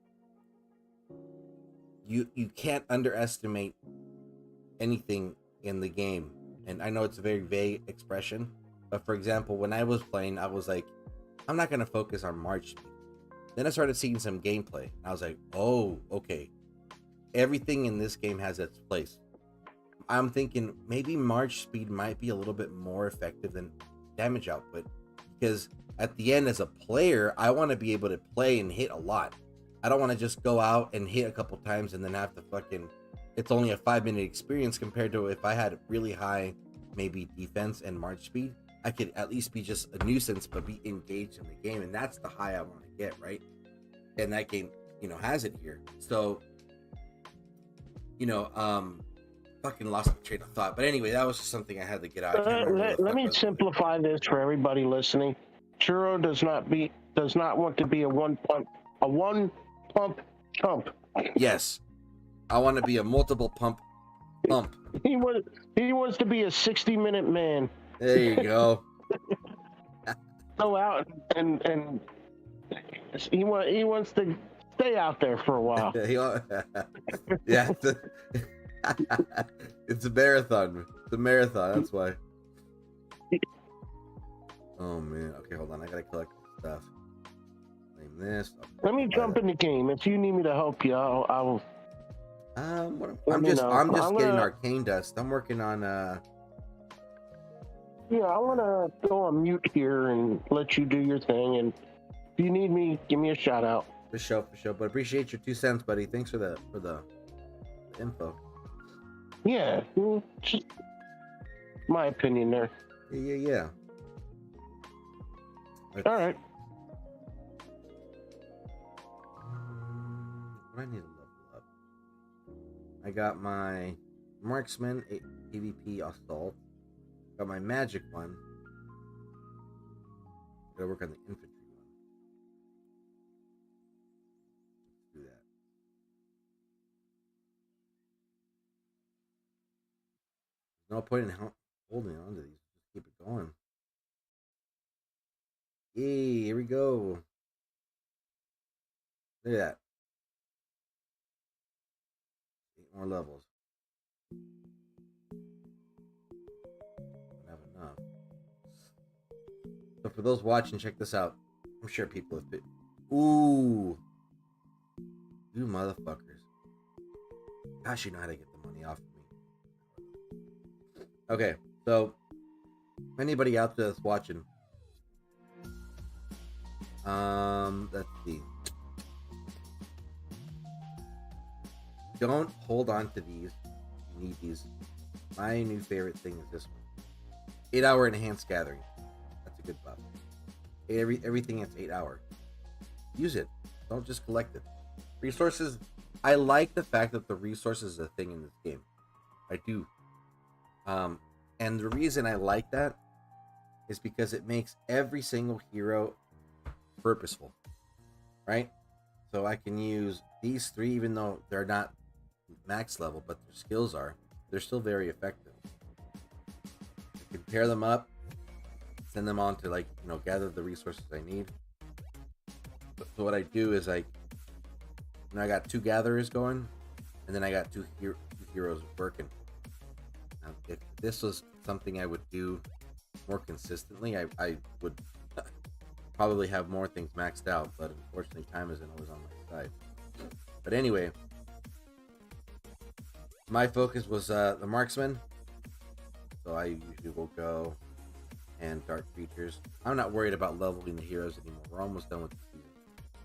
you can't underestimate anything in the game. And I know it's a very vague expression, but for example, when I was playing, I was like, I'm not gonna focus on March speed. Then I started seeing some gameplay, and I was like, oh, okay, everything in this game has its place. I'm thinking maybe March speed might be a little bit more effective than damage output, because at the end, as a player, I want to be able to play and hit a lot. I don't want to just go out and hit a couple times and then have to it's only a 5-minute experience, compared to if I had really high maybe defense and March speed, I could at least be just a nuisance but be engaged in the game, and that's the high I want to get, right? And that game, has it here. So, fucking lost my train of thought. But anyway, that was just something I had to get out. Let me simplify this for everybody listening. Churro does not want to be a one pump chump. Yes, I want to be a multiple pump. He wants to be a 60-minute man. There you go. Go out and he wants to stay out there for a while. Yeah. It's a marathon. It's a marathon. That's why. Oh man. Okay, hold on. I gotta collect stuff. Claim this. Let me jump in the game. If you need me to help you, I'll I'm just getting arcane dust. I'm working on Yeah, I want to go on mute here and let you do your thing. And if you need me, give me a shout out. For sure. But appreciate your 2 cents, buddy. Thanks for the info. Yeah, just my opinion there. Yeah. All right. What I need to level up. I got my marksman PvP assault. Got my magic one. Gotta work on the infantry one. Let's do that. There's no point in holding on to these. Just keep it going. Yay, here we go. Look at that. 8 more levels. Don't have enough. So for those watching, check this out. I'm sure people have been. Ooh. You motherfuckers. Gosh, you know how to get the money off of me. Okay, so anybody out there that's watching, let's see. Don't hold on to these. You need these. My new favorite thing is this one. 8-hour enhanced gathering. That's a good buff. Everything that's 8-hour. Use it. Don't just collect it. Resources. I like the fact that the resources is a thing in this game. I do. And the reason I like that is because it makes every single hero purposeful, right? So I can use these 3 even though they're not max level, but their skills are, they're still very effective. I can pair them up, send them on to, like, gather the resources I need. So what I do is I got 2 gatherers going, and then I got two heroes working. Now, if this was something I would do more consistently, I would probably have more things maxed out, but unfortunately time isn't always on my side. But anyway, my focus was the marksman, so I usually will go and dark creatures. I'm not worried about leveling the heroes anymore. We're almost done with the season.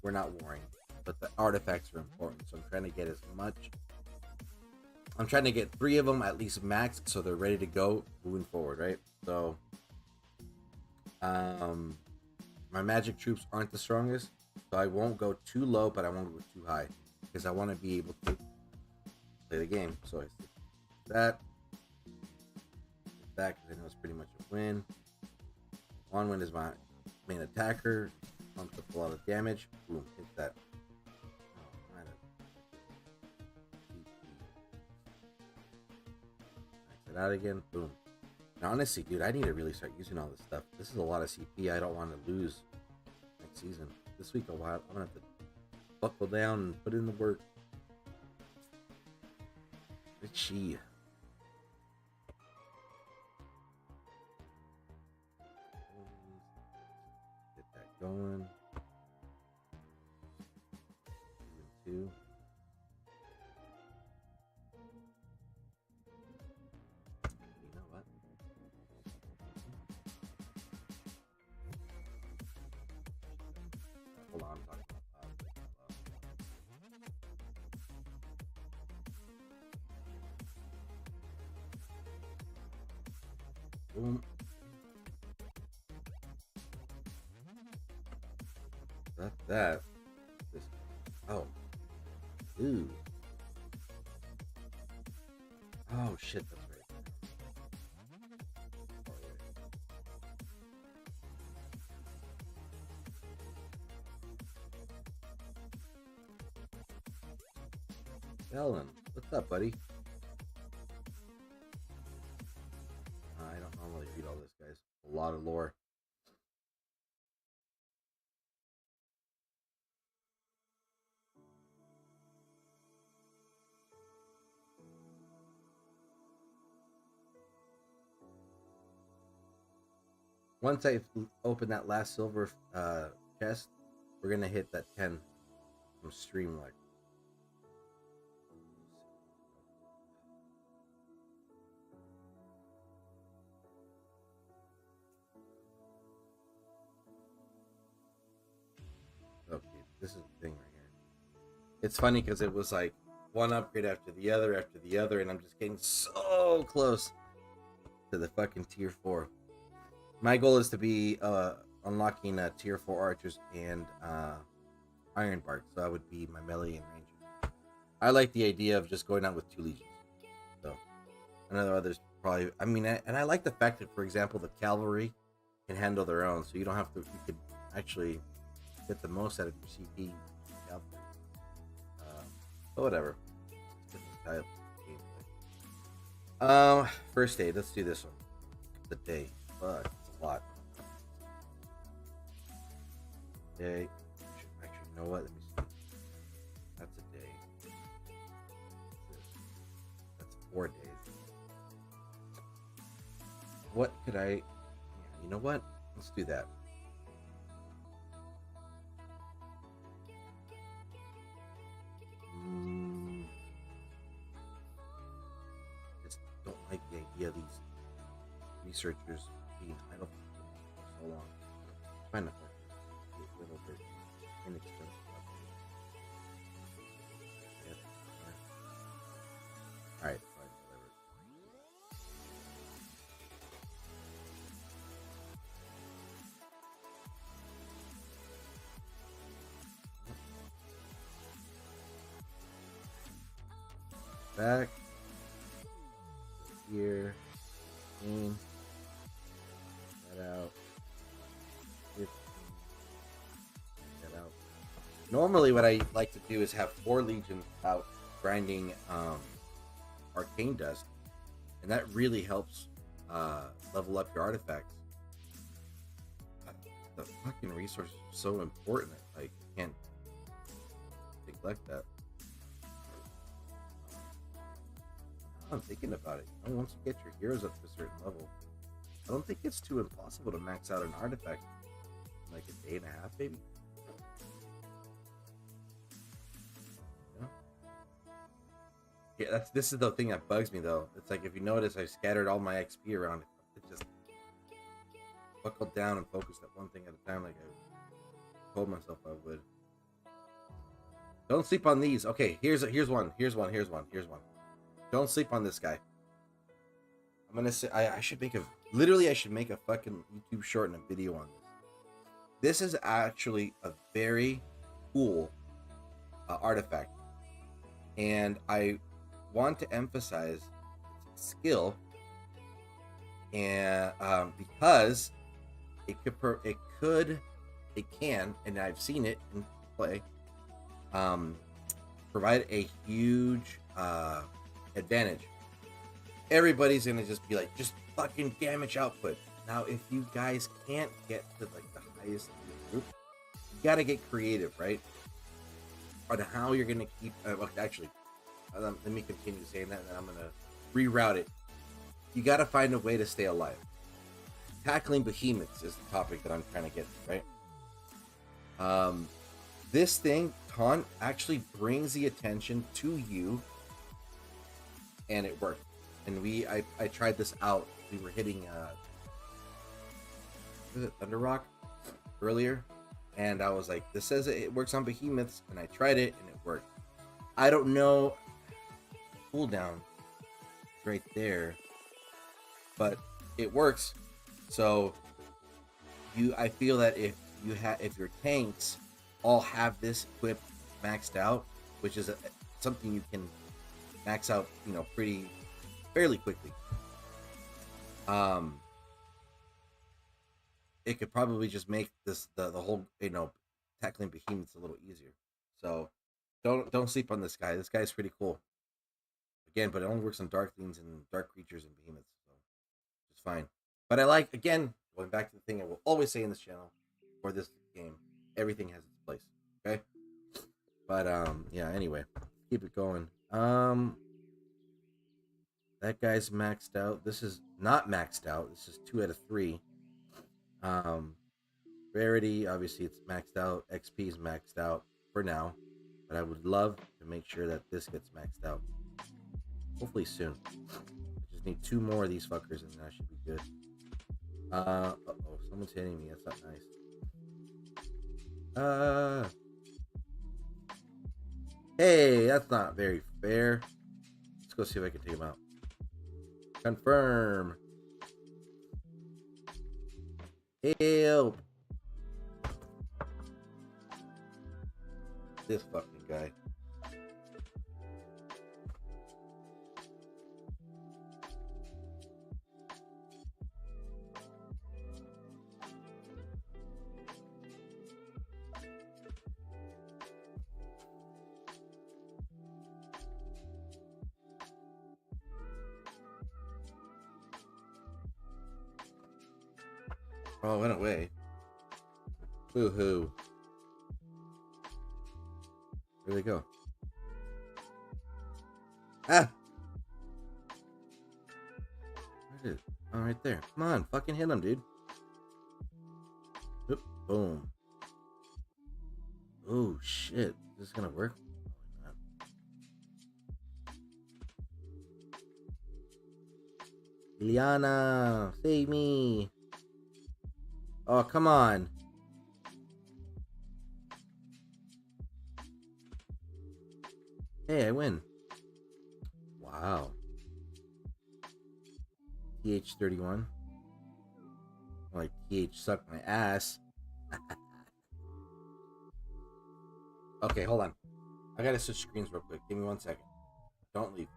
We're not warring, but the artifacts are important, so I'm trying to get as much. I'm trying to get 3 of them at least maxed, so they're ready to go moving forward, right? So my magic troops aren't the strongest, so I won't go too low, but I won't go too high, because I want to be able to play the game. So I stick that, because I know it's pretty much a win. Onwin is my main attacker, pumps up a lot of damage. Boom, hit that. Max it out again. Boom. And honestly, dude, I need to really start using all this stuff. This is a lot of CP I don't want to lose next season. This week, I'm gonna have to buckle down and put in the work. Richie. Get that going. Two. You know what? Hold on, I'm talking about boom. That. This. Oh. Ooh. Oh shit, that's right. Ellen, what's up, buddy? I don't normally read all this, guys. A lot of lore. Once I open that last silver chest, we're gonna hit that 10 from Streamlight. Okay, this is the thing right here. It's funny because it was like one upgrade after the other, and I'm just getting so close to the fucking tier 4. My goal is to be unlocking tier 4 archers and iron bark, so that would be my melee and ranger. I like the idea of just going out with 2 legions. So I know others probably. I mean, and I like the fact that, for example, the cavalry can handle their own, so you don't have to. You could actually get the most out of your CP cavalry. But whatever. First aid. Let's do this one. The day. Fuck, it's a lot. Day. Actually, you know what? Let me see. That's a day. That's 4 days. What could I? Yeah, you know what? Let's do that. Just don't like the idea of these researchers being idle for so long. Find a little bit inexpensive. Alright, fine, whatever. Back here, in that out, that out. Normally, what I like to do is have 4 legions out grinding arcane dust, and that really helps level up your artifacts. The fucking resource is so important. Like, you can't neglect that. I'm thinking about it. You know, once you get your heroes up to a certain level, I don't think it's too impossible to max out an artifact in like a day and a half, maybe. Yeah, this is the thing that bugs me though. It's like, if you notice, I scattered all my XP around. It just buckled down and focused at one thing at a time, like I told myself I would. Don't sleep on these. Okay, here's one. Don't sleep on this guy. I'm gonna say I should make a fucking YouTube short and a video on this. This is actually a very cool artifact, and I want to emphasize its skill, and because it can, and I've seen it in play, provide a huge advantage. Everybody's gonna just be like, just fucking damage output. Now, if you guys can't get to like the highest in the group, you gotta get creative, right? On how you're gonna keep. Well, actually, let me continue saying that, and then I'm gonna reroute it. You gotta find a way to stay alive. Tackling behemoths is the topic that I'm trying to get to, right? This thing, taunt, actually brings the attention to you, and it worked. And I tried this out. We were hitting was it Thunder Rock earlier, and I was like, this says it works on behemoths, and I tried it and it worked. I don't know, cooldown right there, but it works. So I feel that if your tanks all have this equipped maxed out, which is something you can max out, fairly quickly. It could probably just make this the whole tackling behemoths a little easier. So don't sleep on this guy. This guy is pretty cool. Again, but it only works on dark things and dark creatures and behemoths, so it's fine. But I like, again, going back to the thing I will always say in this channel for this game, everything has its place. Okay. But yeah. Anyway, keep it going. That guy's maxed out. This is not maxed out. This is 2 out of 3. Rarity, obviously it's maxed out. XP is maxed out for now, but I would love to make sure that this gets maxed out. Hopefully soon. I just need 2 more of these fuckers and that should be good. Uh-oh, someone's hitting me. That's not nice. Hey, that's not very fair. Let's go see if I can take him out. Confirm. Help. This fucking guy. Oh, it went away. Boo-hoo. Where'd they go? Ah! Where is it? Oh, right there. Come on, fucking hit him, dude. Oop, boom. Oh, shit. Is this gonna work? Liliana, save me. Oh, come on. Hey, I win. Wow. TH31. Like, TH sucked my ass. Okay, hold on. I gotta switch screens real quick. Give me 1 second. Don't leave.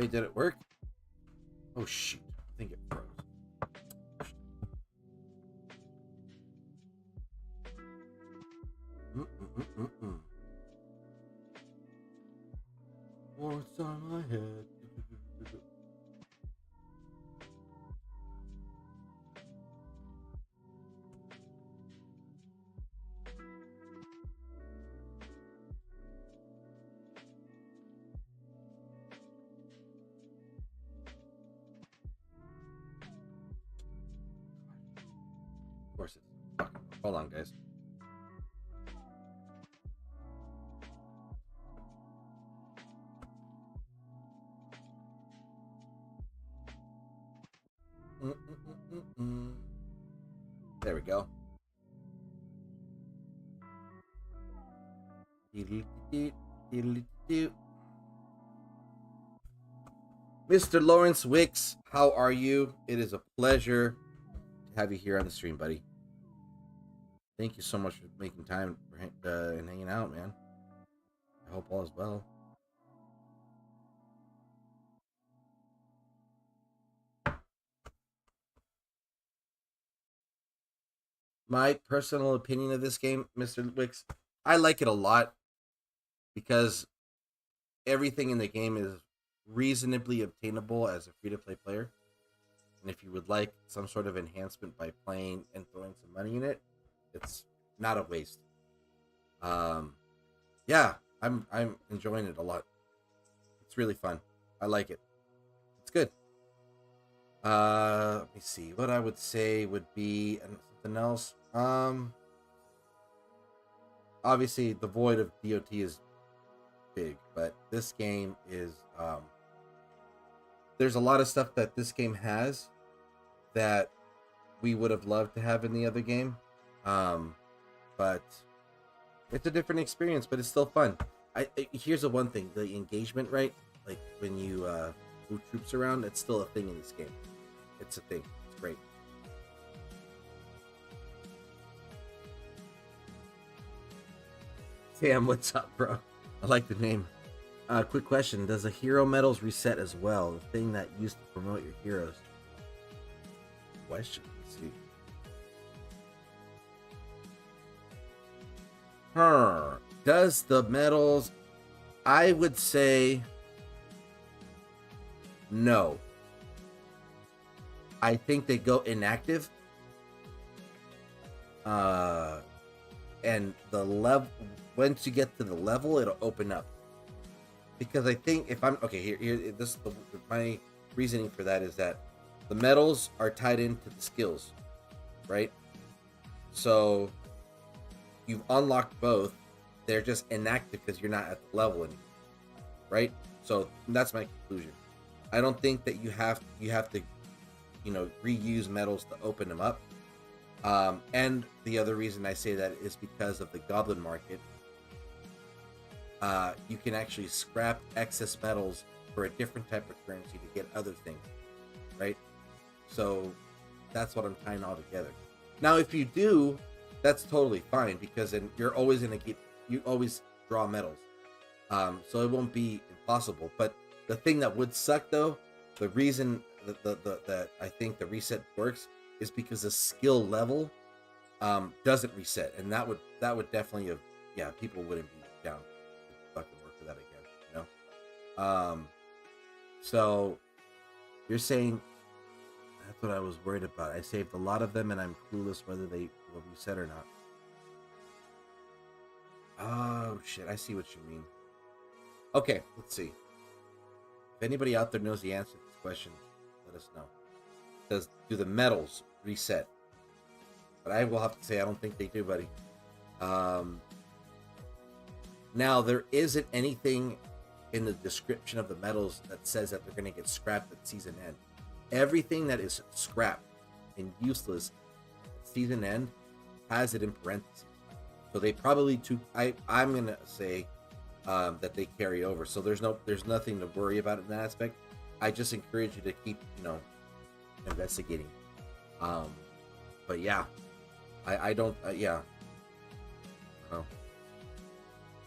Wait, did it work? Oh shoot, I think it froze. What's on my head? Of course it's fucking. Hold on, guys. There we go. Mr. Lawrence Wicks, how are you? It is a pleasure to have you here on the stream, buddy. Thank you so much for making time and hanging out, man. I hope all is well. My personal opinion of this game, Mr. Wicks, I like it a lot because everything in the game is reasonably obtainable as a free-to-play player. And if you would like some sort of enhancement by playing and throwing some money in it, it's not a waste. Yeah, I'm enjoying it a lot. It's really fun. I like it. It's good. Let me see. What I would say would be something else. Obviously the void of DOT is big, but this game is there's a lot of stuff that this game has that we would have loved to have in the other game. But it's a different experience, but it's still fun. Here's the one thing, the engagement, right? Like when you move troops around, it's still a thing in this game. It's a thing. It's great. Sam, what's up, bro? I like the name. Quick question. Does the hero medals reset as well? The thing that used to promote your heroes. Question. Let's see. Does the medals... I would say... no. I think they go inactive. And the level... once you get to the level, it'll open up. Because I think if I'm... okay, here this my reasoning for that is that the medals are tied into the skills, right? So you've unlocked both. They're just inactive because you're not at the level anymore, right? So that's my conclusion. I don't think that you have to, reuse medals to open them up. And the other reason I say that is because of the goblin market. You can actually scrap excess metals for a different type of currency to get other things, right? So that's what I'm tying all together. Now, if you do, that's totally fine because then you're always going to you always draw metals. So it won't be impossible. But the thing that would suck though, the reason that I think the reset works is because the skill level doesn't reset, and that would definitely have, people wouldn't be down to fucking work for that again, So you're saying that's what I was worried about. I saved a lot of them, and I'm clueless whether they will reset or not. Oh shit, I see what you mean. Okay, let's see. If anybody out there knows the answer to this question, let us know. Do the medals reset? But I will have to say I don't think they do, buddy. Now there isn't anything in the description of the medals that says that they're going to get scrapped at season end. Everything that is scrapped and useless at season end has it in parentheses. So they probably I'm gonna say that they carry over. So there's nothing to worry about in that aspect. I just encourage you to keep investigating. But yeah, I don't yeah. I don't know.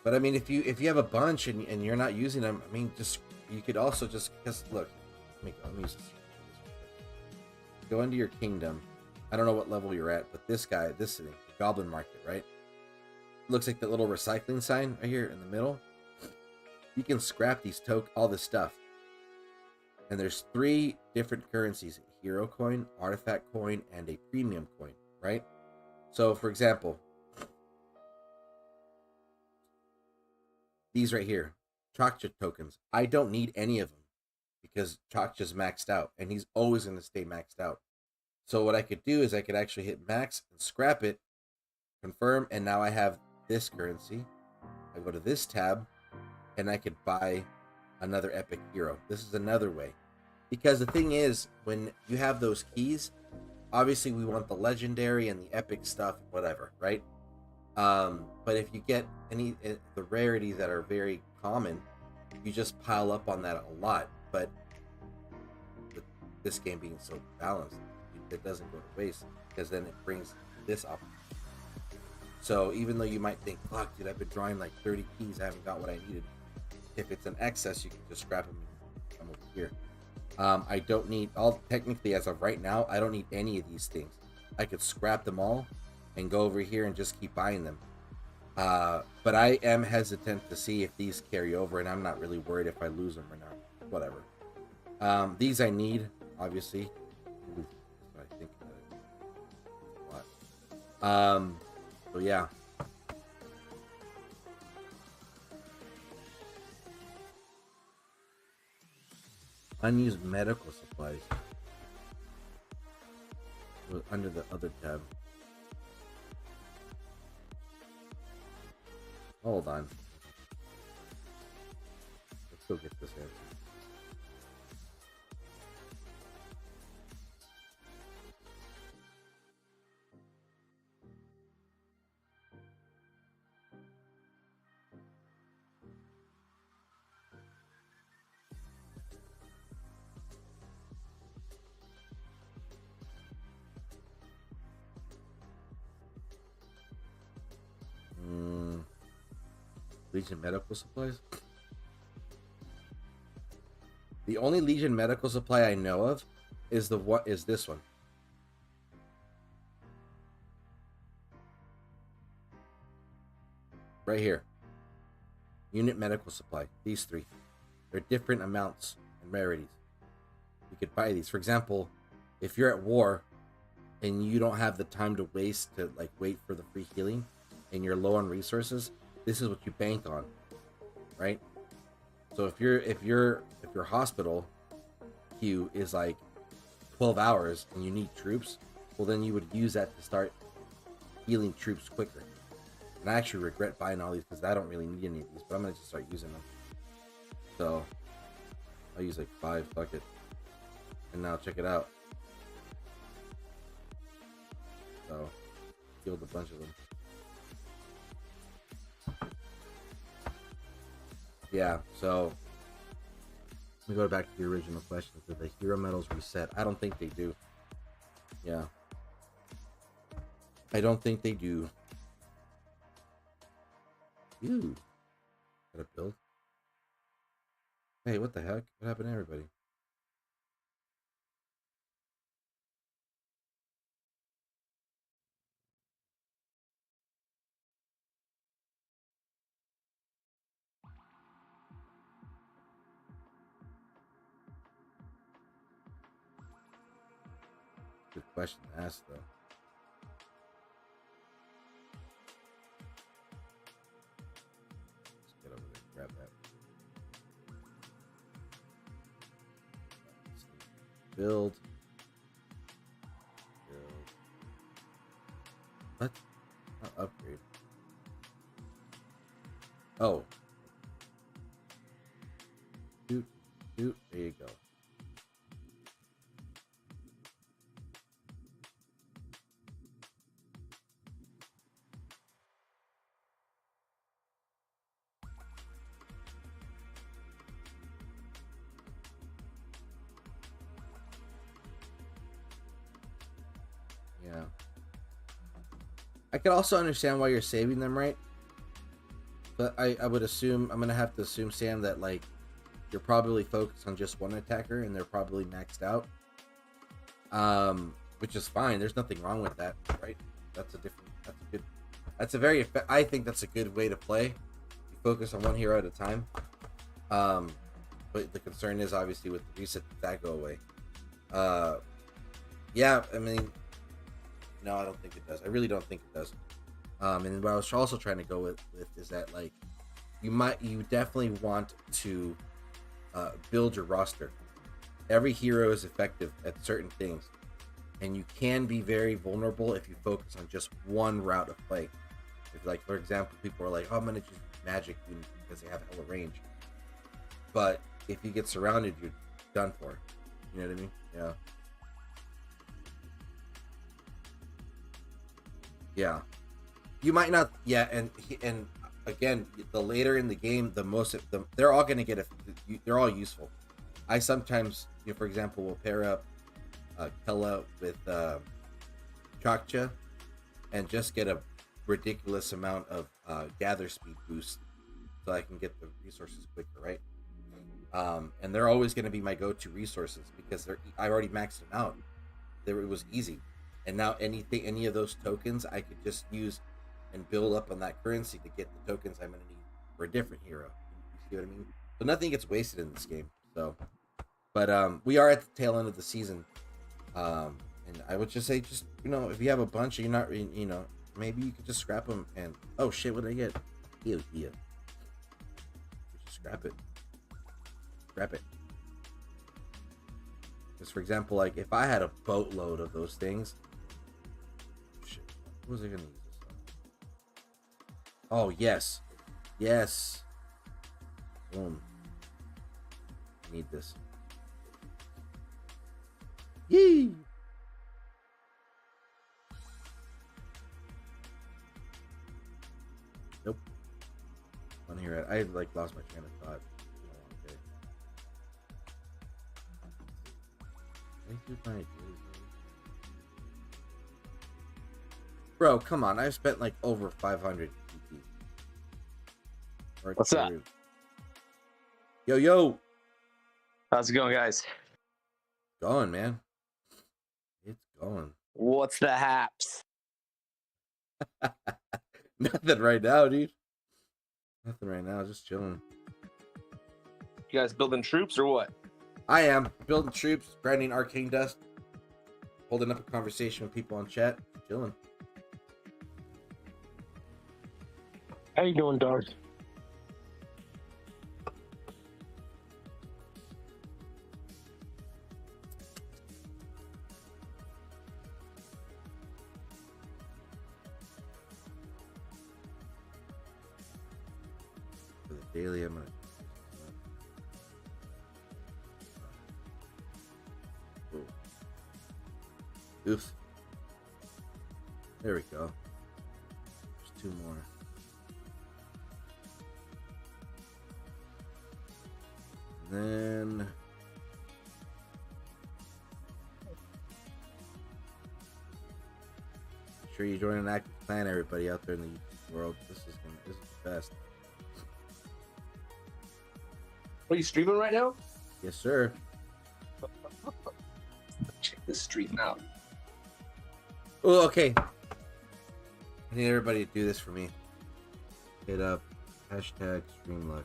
But I mean, if you have a bunch and you're not using them, I mean, just you could also just, because look, let me use this. Go into your kingdom. I don't know what level you're at, but this guy, this thing, Goblin Market, right? Looks like that little recycling sign right here in the middle. You can scrap these all this stuff. And there's 3 different currencies: hero coin, artifact coin, and a premium coin, right? So for example, these right here, Chakcha tokens. I don't need any of them because Chakcha's maxed out and he's always going to stay maxed out. So what I could do is I could actually hit max and scrap it, confirm, and now I have this currency. I go to this tab and I could buy another epic hero. This is another way. Because the thing is, when you have those keys, obviously we want the legendary and the epic stuff, whatever, right? But if you get the rarities that are very common, you just pile up on that a lot. But with this game being so balanced, it doesn't go to waste, because then it brings this up. So even though you might think, fuck, dude, I've been drawing like 30 keys, I haven't got what I needed. If it's an excess, you can just scrap them and come over here. I don't need technically, as of right now, I don't need any of these things. I could scrap them all and go over here and just keep buying them. But I am hesitant to see if these carry over, and I'm not really worried if I lose them or not. Whatever. These I need, obviously. I think about it a lot. So yeah. Unused medical supplies. Under the other tab. Hold on. Let's go get this answer. Legion medical supplies. The only Legion medical supply I know of is this one. Right here. Unit medical supply. These 3. They're different amounts and rarities. You could buy these. For example, if you're at war and you don't have the time to waste to like wait for the free healing and you're low on resources, this is what you bank on, right? So if your hospital queue is like 12 hours and you need troops, well then you would use that to start healing troops quicker. And I actually regret buying all these because I don't really need any of these, but I'm gonna just start using them. So I'll use like 5, fuck it. And now check it out. So healed a bunch of them. Yeah, so let me go back to the original question. Did the hero medals reset? I don't think they do. Yeah. I don't think they do. Ew. Got a build? Hey, what the heck? What happened to everybody? Good question to ask, though. Let's get over there and grab that. Build. What? Not upgrade. Oh. Shoot. There you go. Yeah. I could also understand why you're saving them, right? But I would assume, I'm gonna have to assume, Sam, that like you're probably focused on just one attacker and they're probably maxed out. Which is fine. There's nothing wrong with that, right? I think that's a good way to play. You focus on one hero at a time. But the concern is obviously with the reset that go away. Yeah, I mean, no, I don't think it does. I really don't think it does. And what I was also trying to go with is that, like, you definitely want to build your roster. Every hero is effective at certain things, and you can be very vulnerable if you focus on just one route of play. If, like, for example, people are like, "Oh, I'm gonna just magic because they have hella range," but if you get surrounded, you're done for. You know what I mean? Yeah. Yeah. You might not. Yeah, and again, the later in the game, they're all gonna get they're all useful. I sometimes, for example, will pair up Kella with Chakcha and just get a ridiculous amount of gather speed boost so I can get the resources quicker, right? And they're always going to be my go-to resources because I already maxed them out. It was easy, and now any of those tokens I could just use and build up on that currency to get the tokens I'm going to need for a different hero. You see what I mean? So nothing gets wasted in this game. So, but we are at the tail end of the season, and I would just say, if you have a bunch, and you're not, maybe you could just scrap them. And oh shit, what did I get? Ew, yeah. Just scrap it. Scrap it. Because, for example, like if I had a boatload of those things, shit, what was I gonna use this on? Oh yes, yes. Boom. I need this. Yee. Nope. On here, I like lost my train of thought. Bro, come on! I've spent like over 500 PP. What's up? Yo! How's it going, guys? Going, man. It's going. What's the haps? Nothing right now, dude. Nothing right now. Just chilling. You guys building troops or what? I am building troops, grinding arcane dust, holding up a conversation with people on chat, chilling. How you doing, Darth? For the daily, I'm gonna. Oof. There we go. There's 2 more. And then make sure you join an active clan, everybody out there in the YouTube world. This is the best. Are you streaming right now? Yes, sir. Check this stream out. Oh, okay. I need everybody to do this for me. Hit up hashtag streamluck.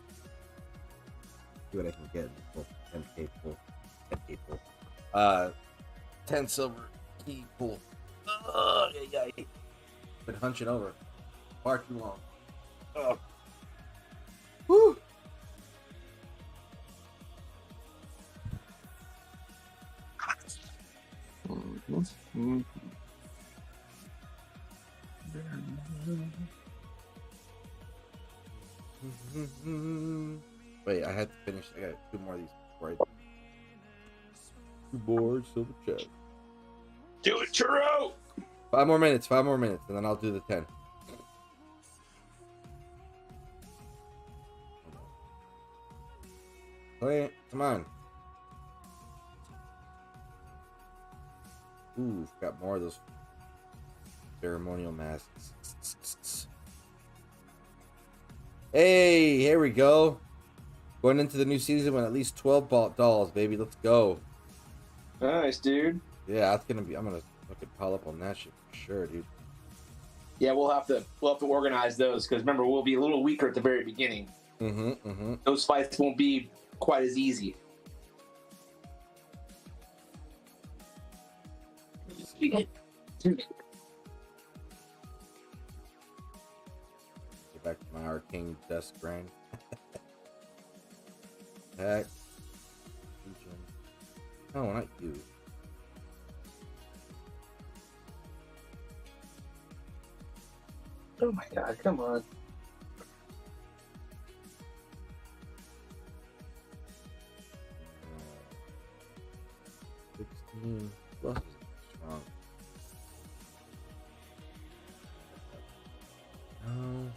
See what I can get. 10k pull. 10k pull. 10 silver key pull. Yeah. Been hunching over far too long. Oh. Woo. Wait, I had to finish. I got 2 more of these before I. 2 more silver chest. Do it, Churro! 5 more minutes, and then I'll do the 10. Play it. Come on. Ooh, got more of those ceremonial masks. Hey, here we go. Going into the new season with at least 12 dolls, baby. Let's go. Nice, dude. Yeah, that's gonna be. I'm gonna fucking pile up on that shit for sure, dude. Yeah, we'll have to organize those because remember we'll be a little weaker at the very beginning. Those fights won't be quite as easy. Get back to my arcane desk grind. Attack. No, not you. Oh my god, come on. Plus is strong. No.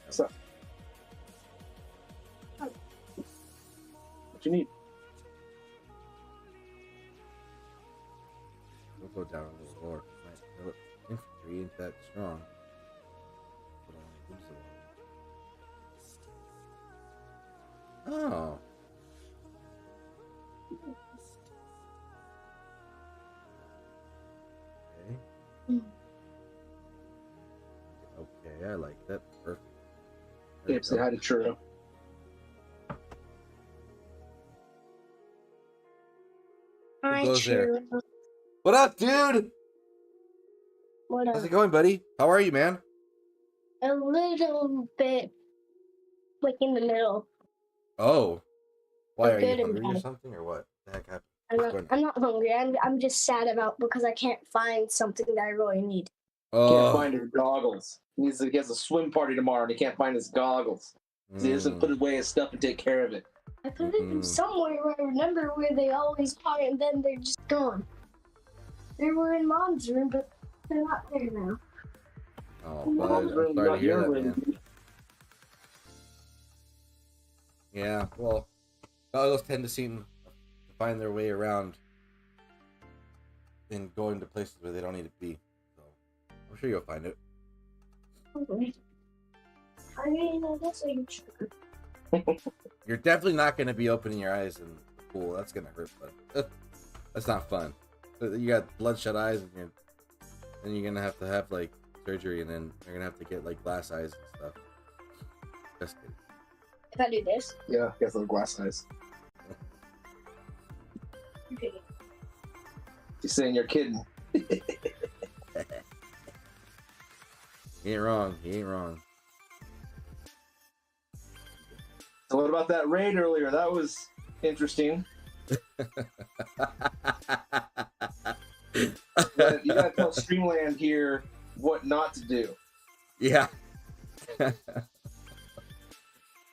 What's up? What you need? We'll go down a little lower. My infantry ain't that strong. Oh. Okay. Okay, I like that. Perfect. There Yeah, say hi to Churro. Who goes there? What up, dude? What How's it going, buddy? How are you, man? A little bit like in the middle. Oh. Why, I'm are you good and hungry or bad. something, or what? The heck happened? I'm not hungry. I'm just sad about because I can't find something that I really need. Can't find his goggles. He has a swim party tomorrow and he can't find his goggles. He doesn't put away his stuff and take care of it. I put them somewhere where I remember where they always are, and then they're just gone. They were in Mom's room, but they're not there now. Oh, bud, I'm sorry to hear that, man. Yeah, well, goggles tend to seem to find their way around and going to places where they don't need to be. So I'm sure you'll find it. Okay. I mean, I guess I can try. You're definitely not going to be opening your eyes in the pool. That's going to hurt, but that's not fun. You got bloodshot eyes, and then you're going to have like surgery, and then you're going to have to get like glass eyes and stuff. Just kidding. If I do this. Yeah, he has little glass eyes. Okay. You're saying you're kidding. He ain't wrong. He ain't wrong. So what about that raid earlier? That was interesting. You gotta tell Streamland here what not to do. Yeah.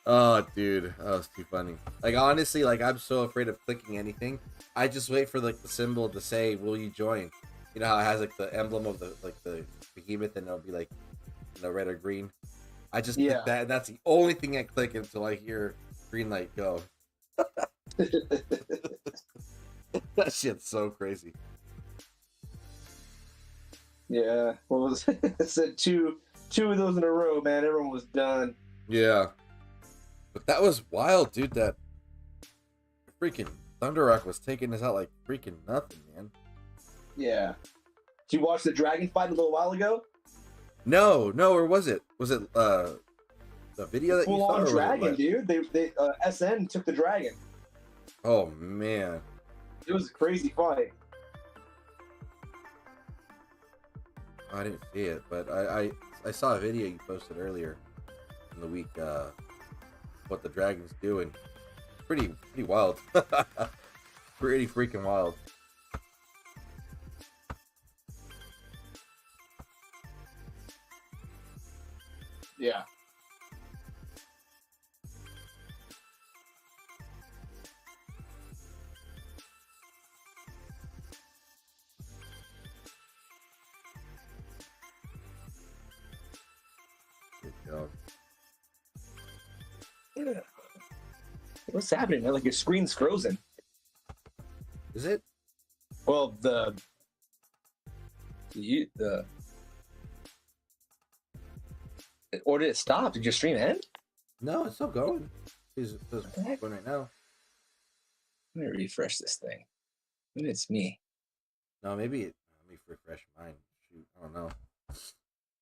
Oh, dude, that was too funny. Like, honestly, like, I'm so afraid of clicking anything. I just wait for like the symbol to say, "Will you join?" You know how it has like the emblem of the behemoth, and it'll be like, red or green. I just click that, and that's the only thing I click until I hear green light go. That shit's so crazy. Yeah, what was it? Said two of those in a row, man. Everyone was done. Yeah, but that was wild, dude. That freaking Thunder Rock was taking us out like freaking nothing, man. Yeah. Did you watch the dragon fight a little while ago? No, or was it? Was it the video that you saw? Full on dragon, dude. They SN took the dragon. Oh man, it was a crazy fight. I didn't see it, but I saw a video you posted earlier in the week. What the dragon's doing? Pretty wild. Pretty freaking wild. Yeah. Good job. Yeah. What's happening, man? Like your screen's frozen. Is it? Well, or did it stop? Did your stream end? No, it's still going. It's going right now. Let me refresh this thing. Maybe it's me. No, maybe let me refresh mine. Shoot, I don't know.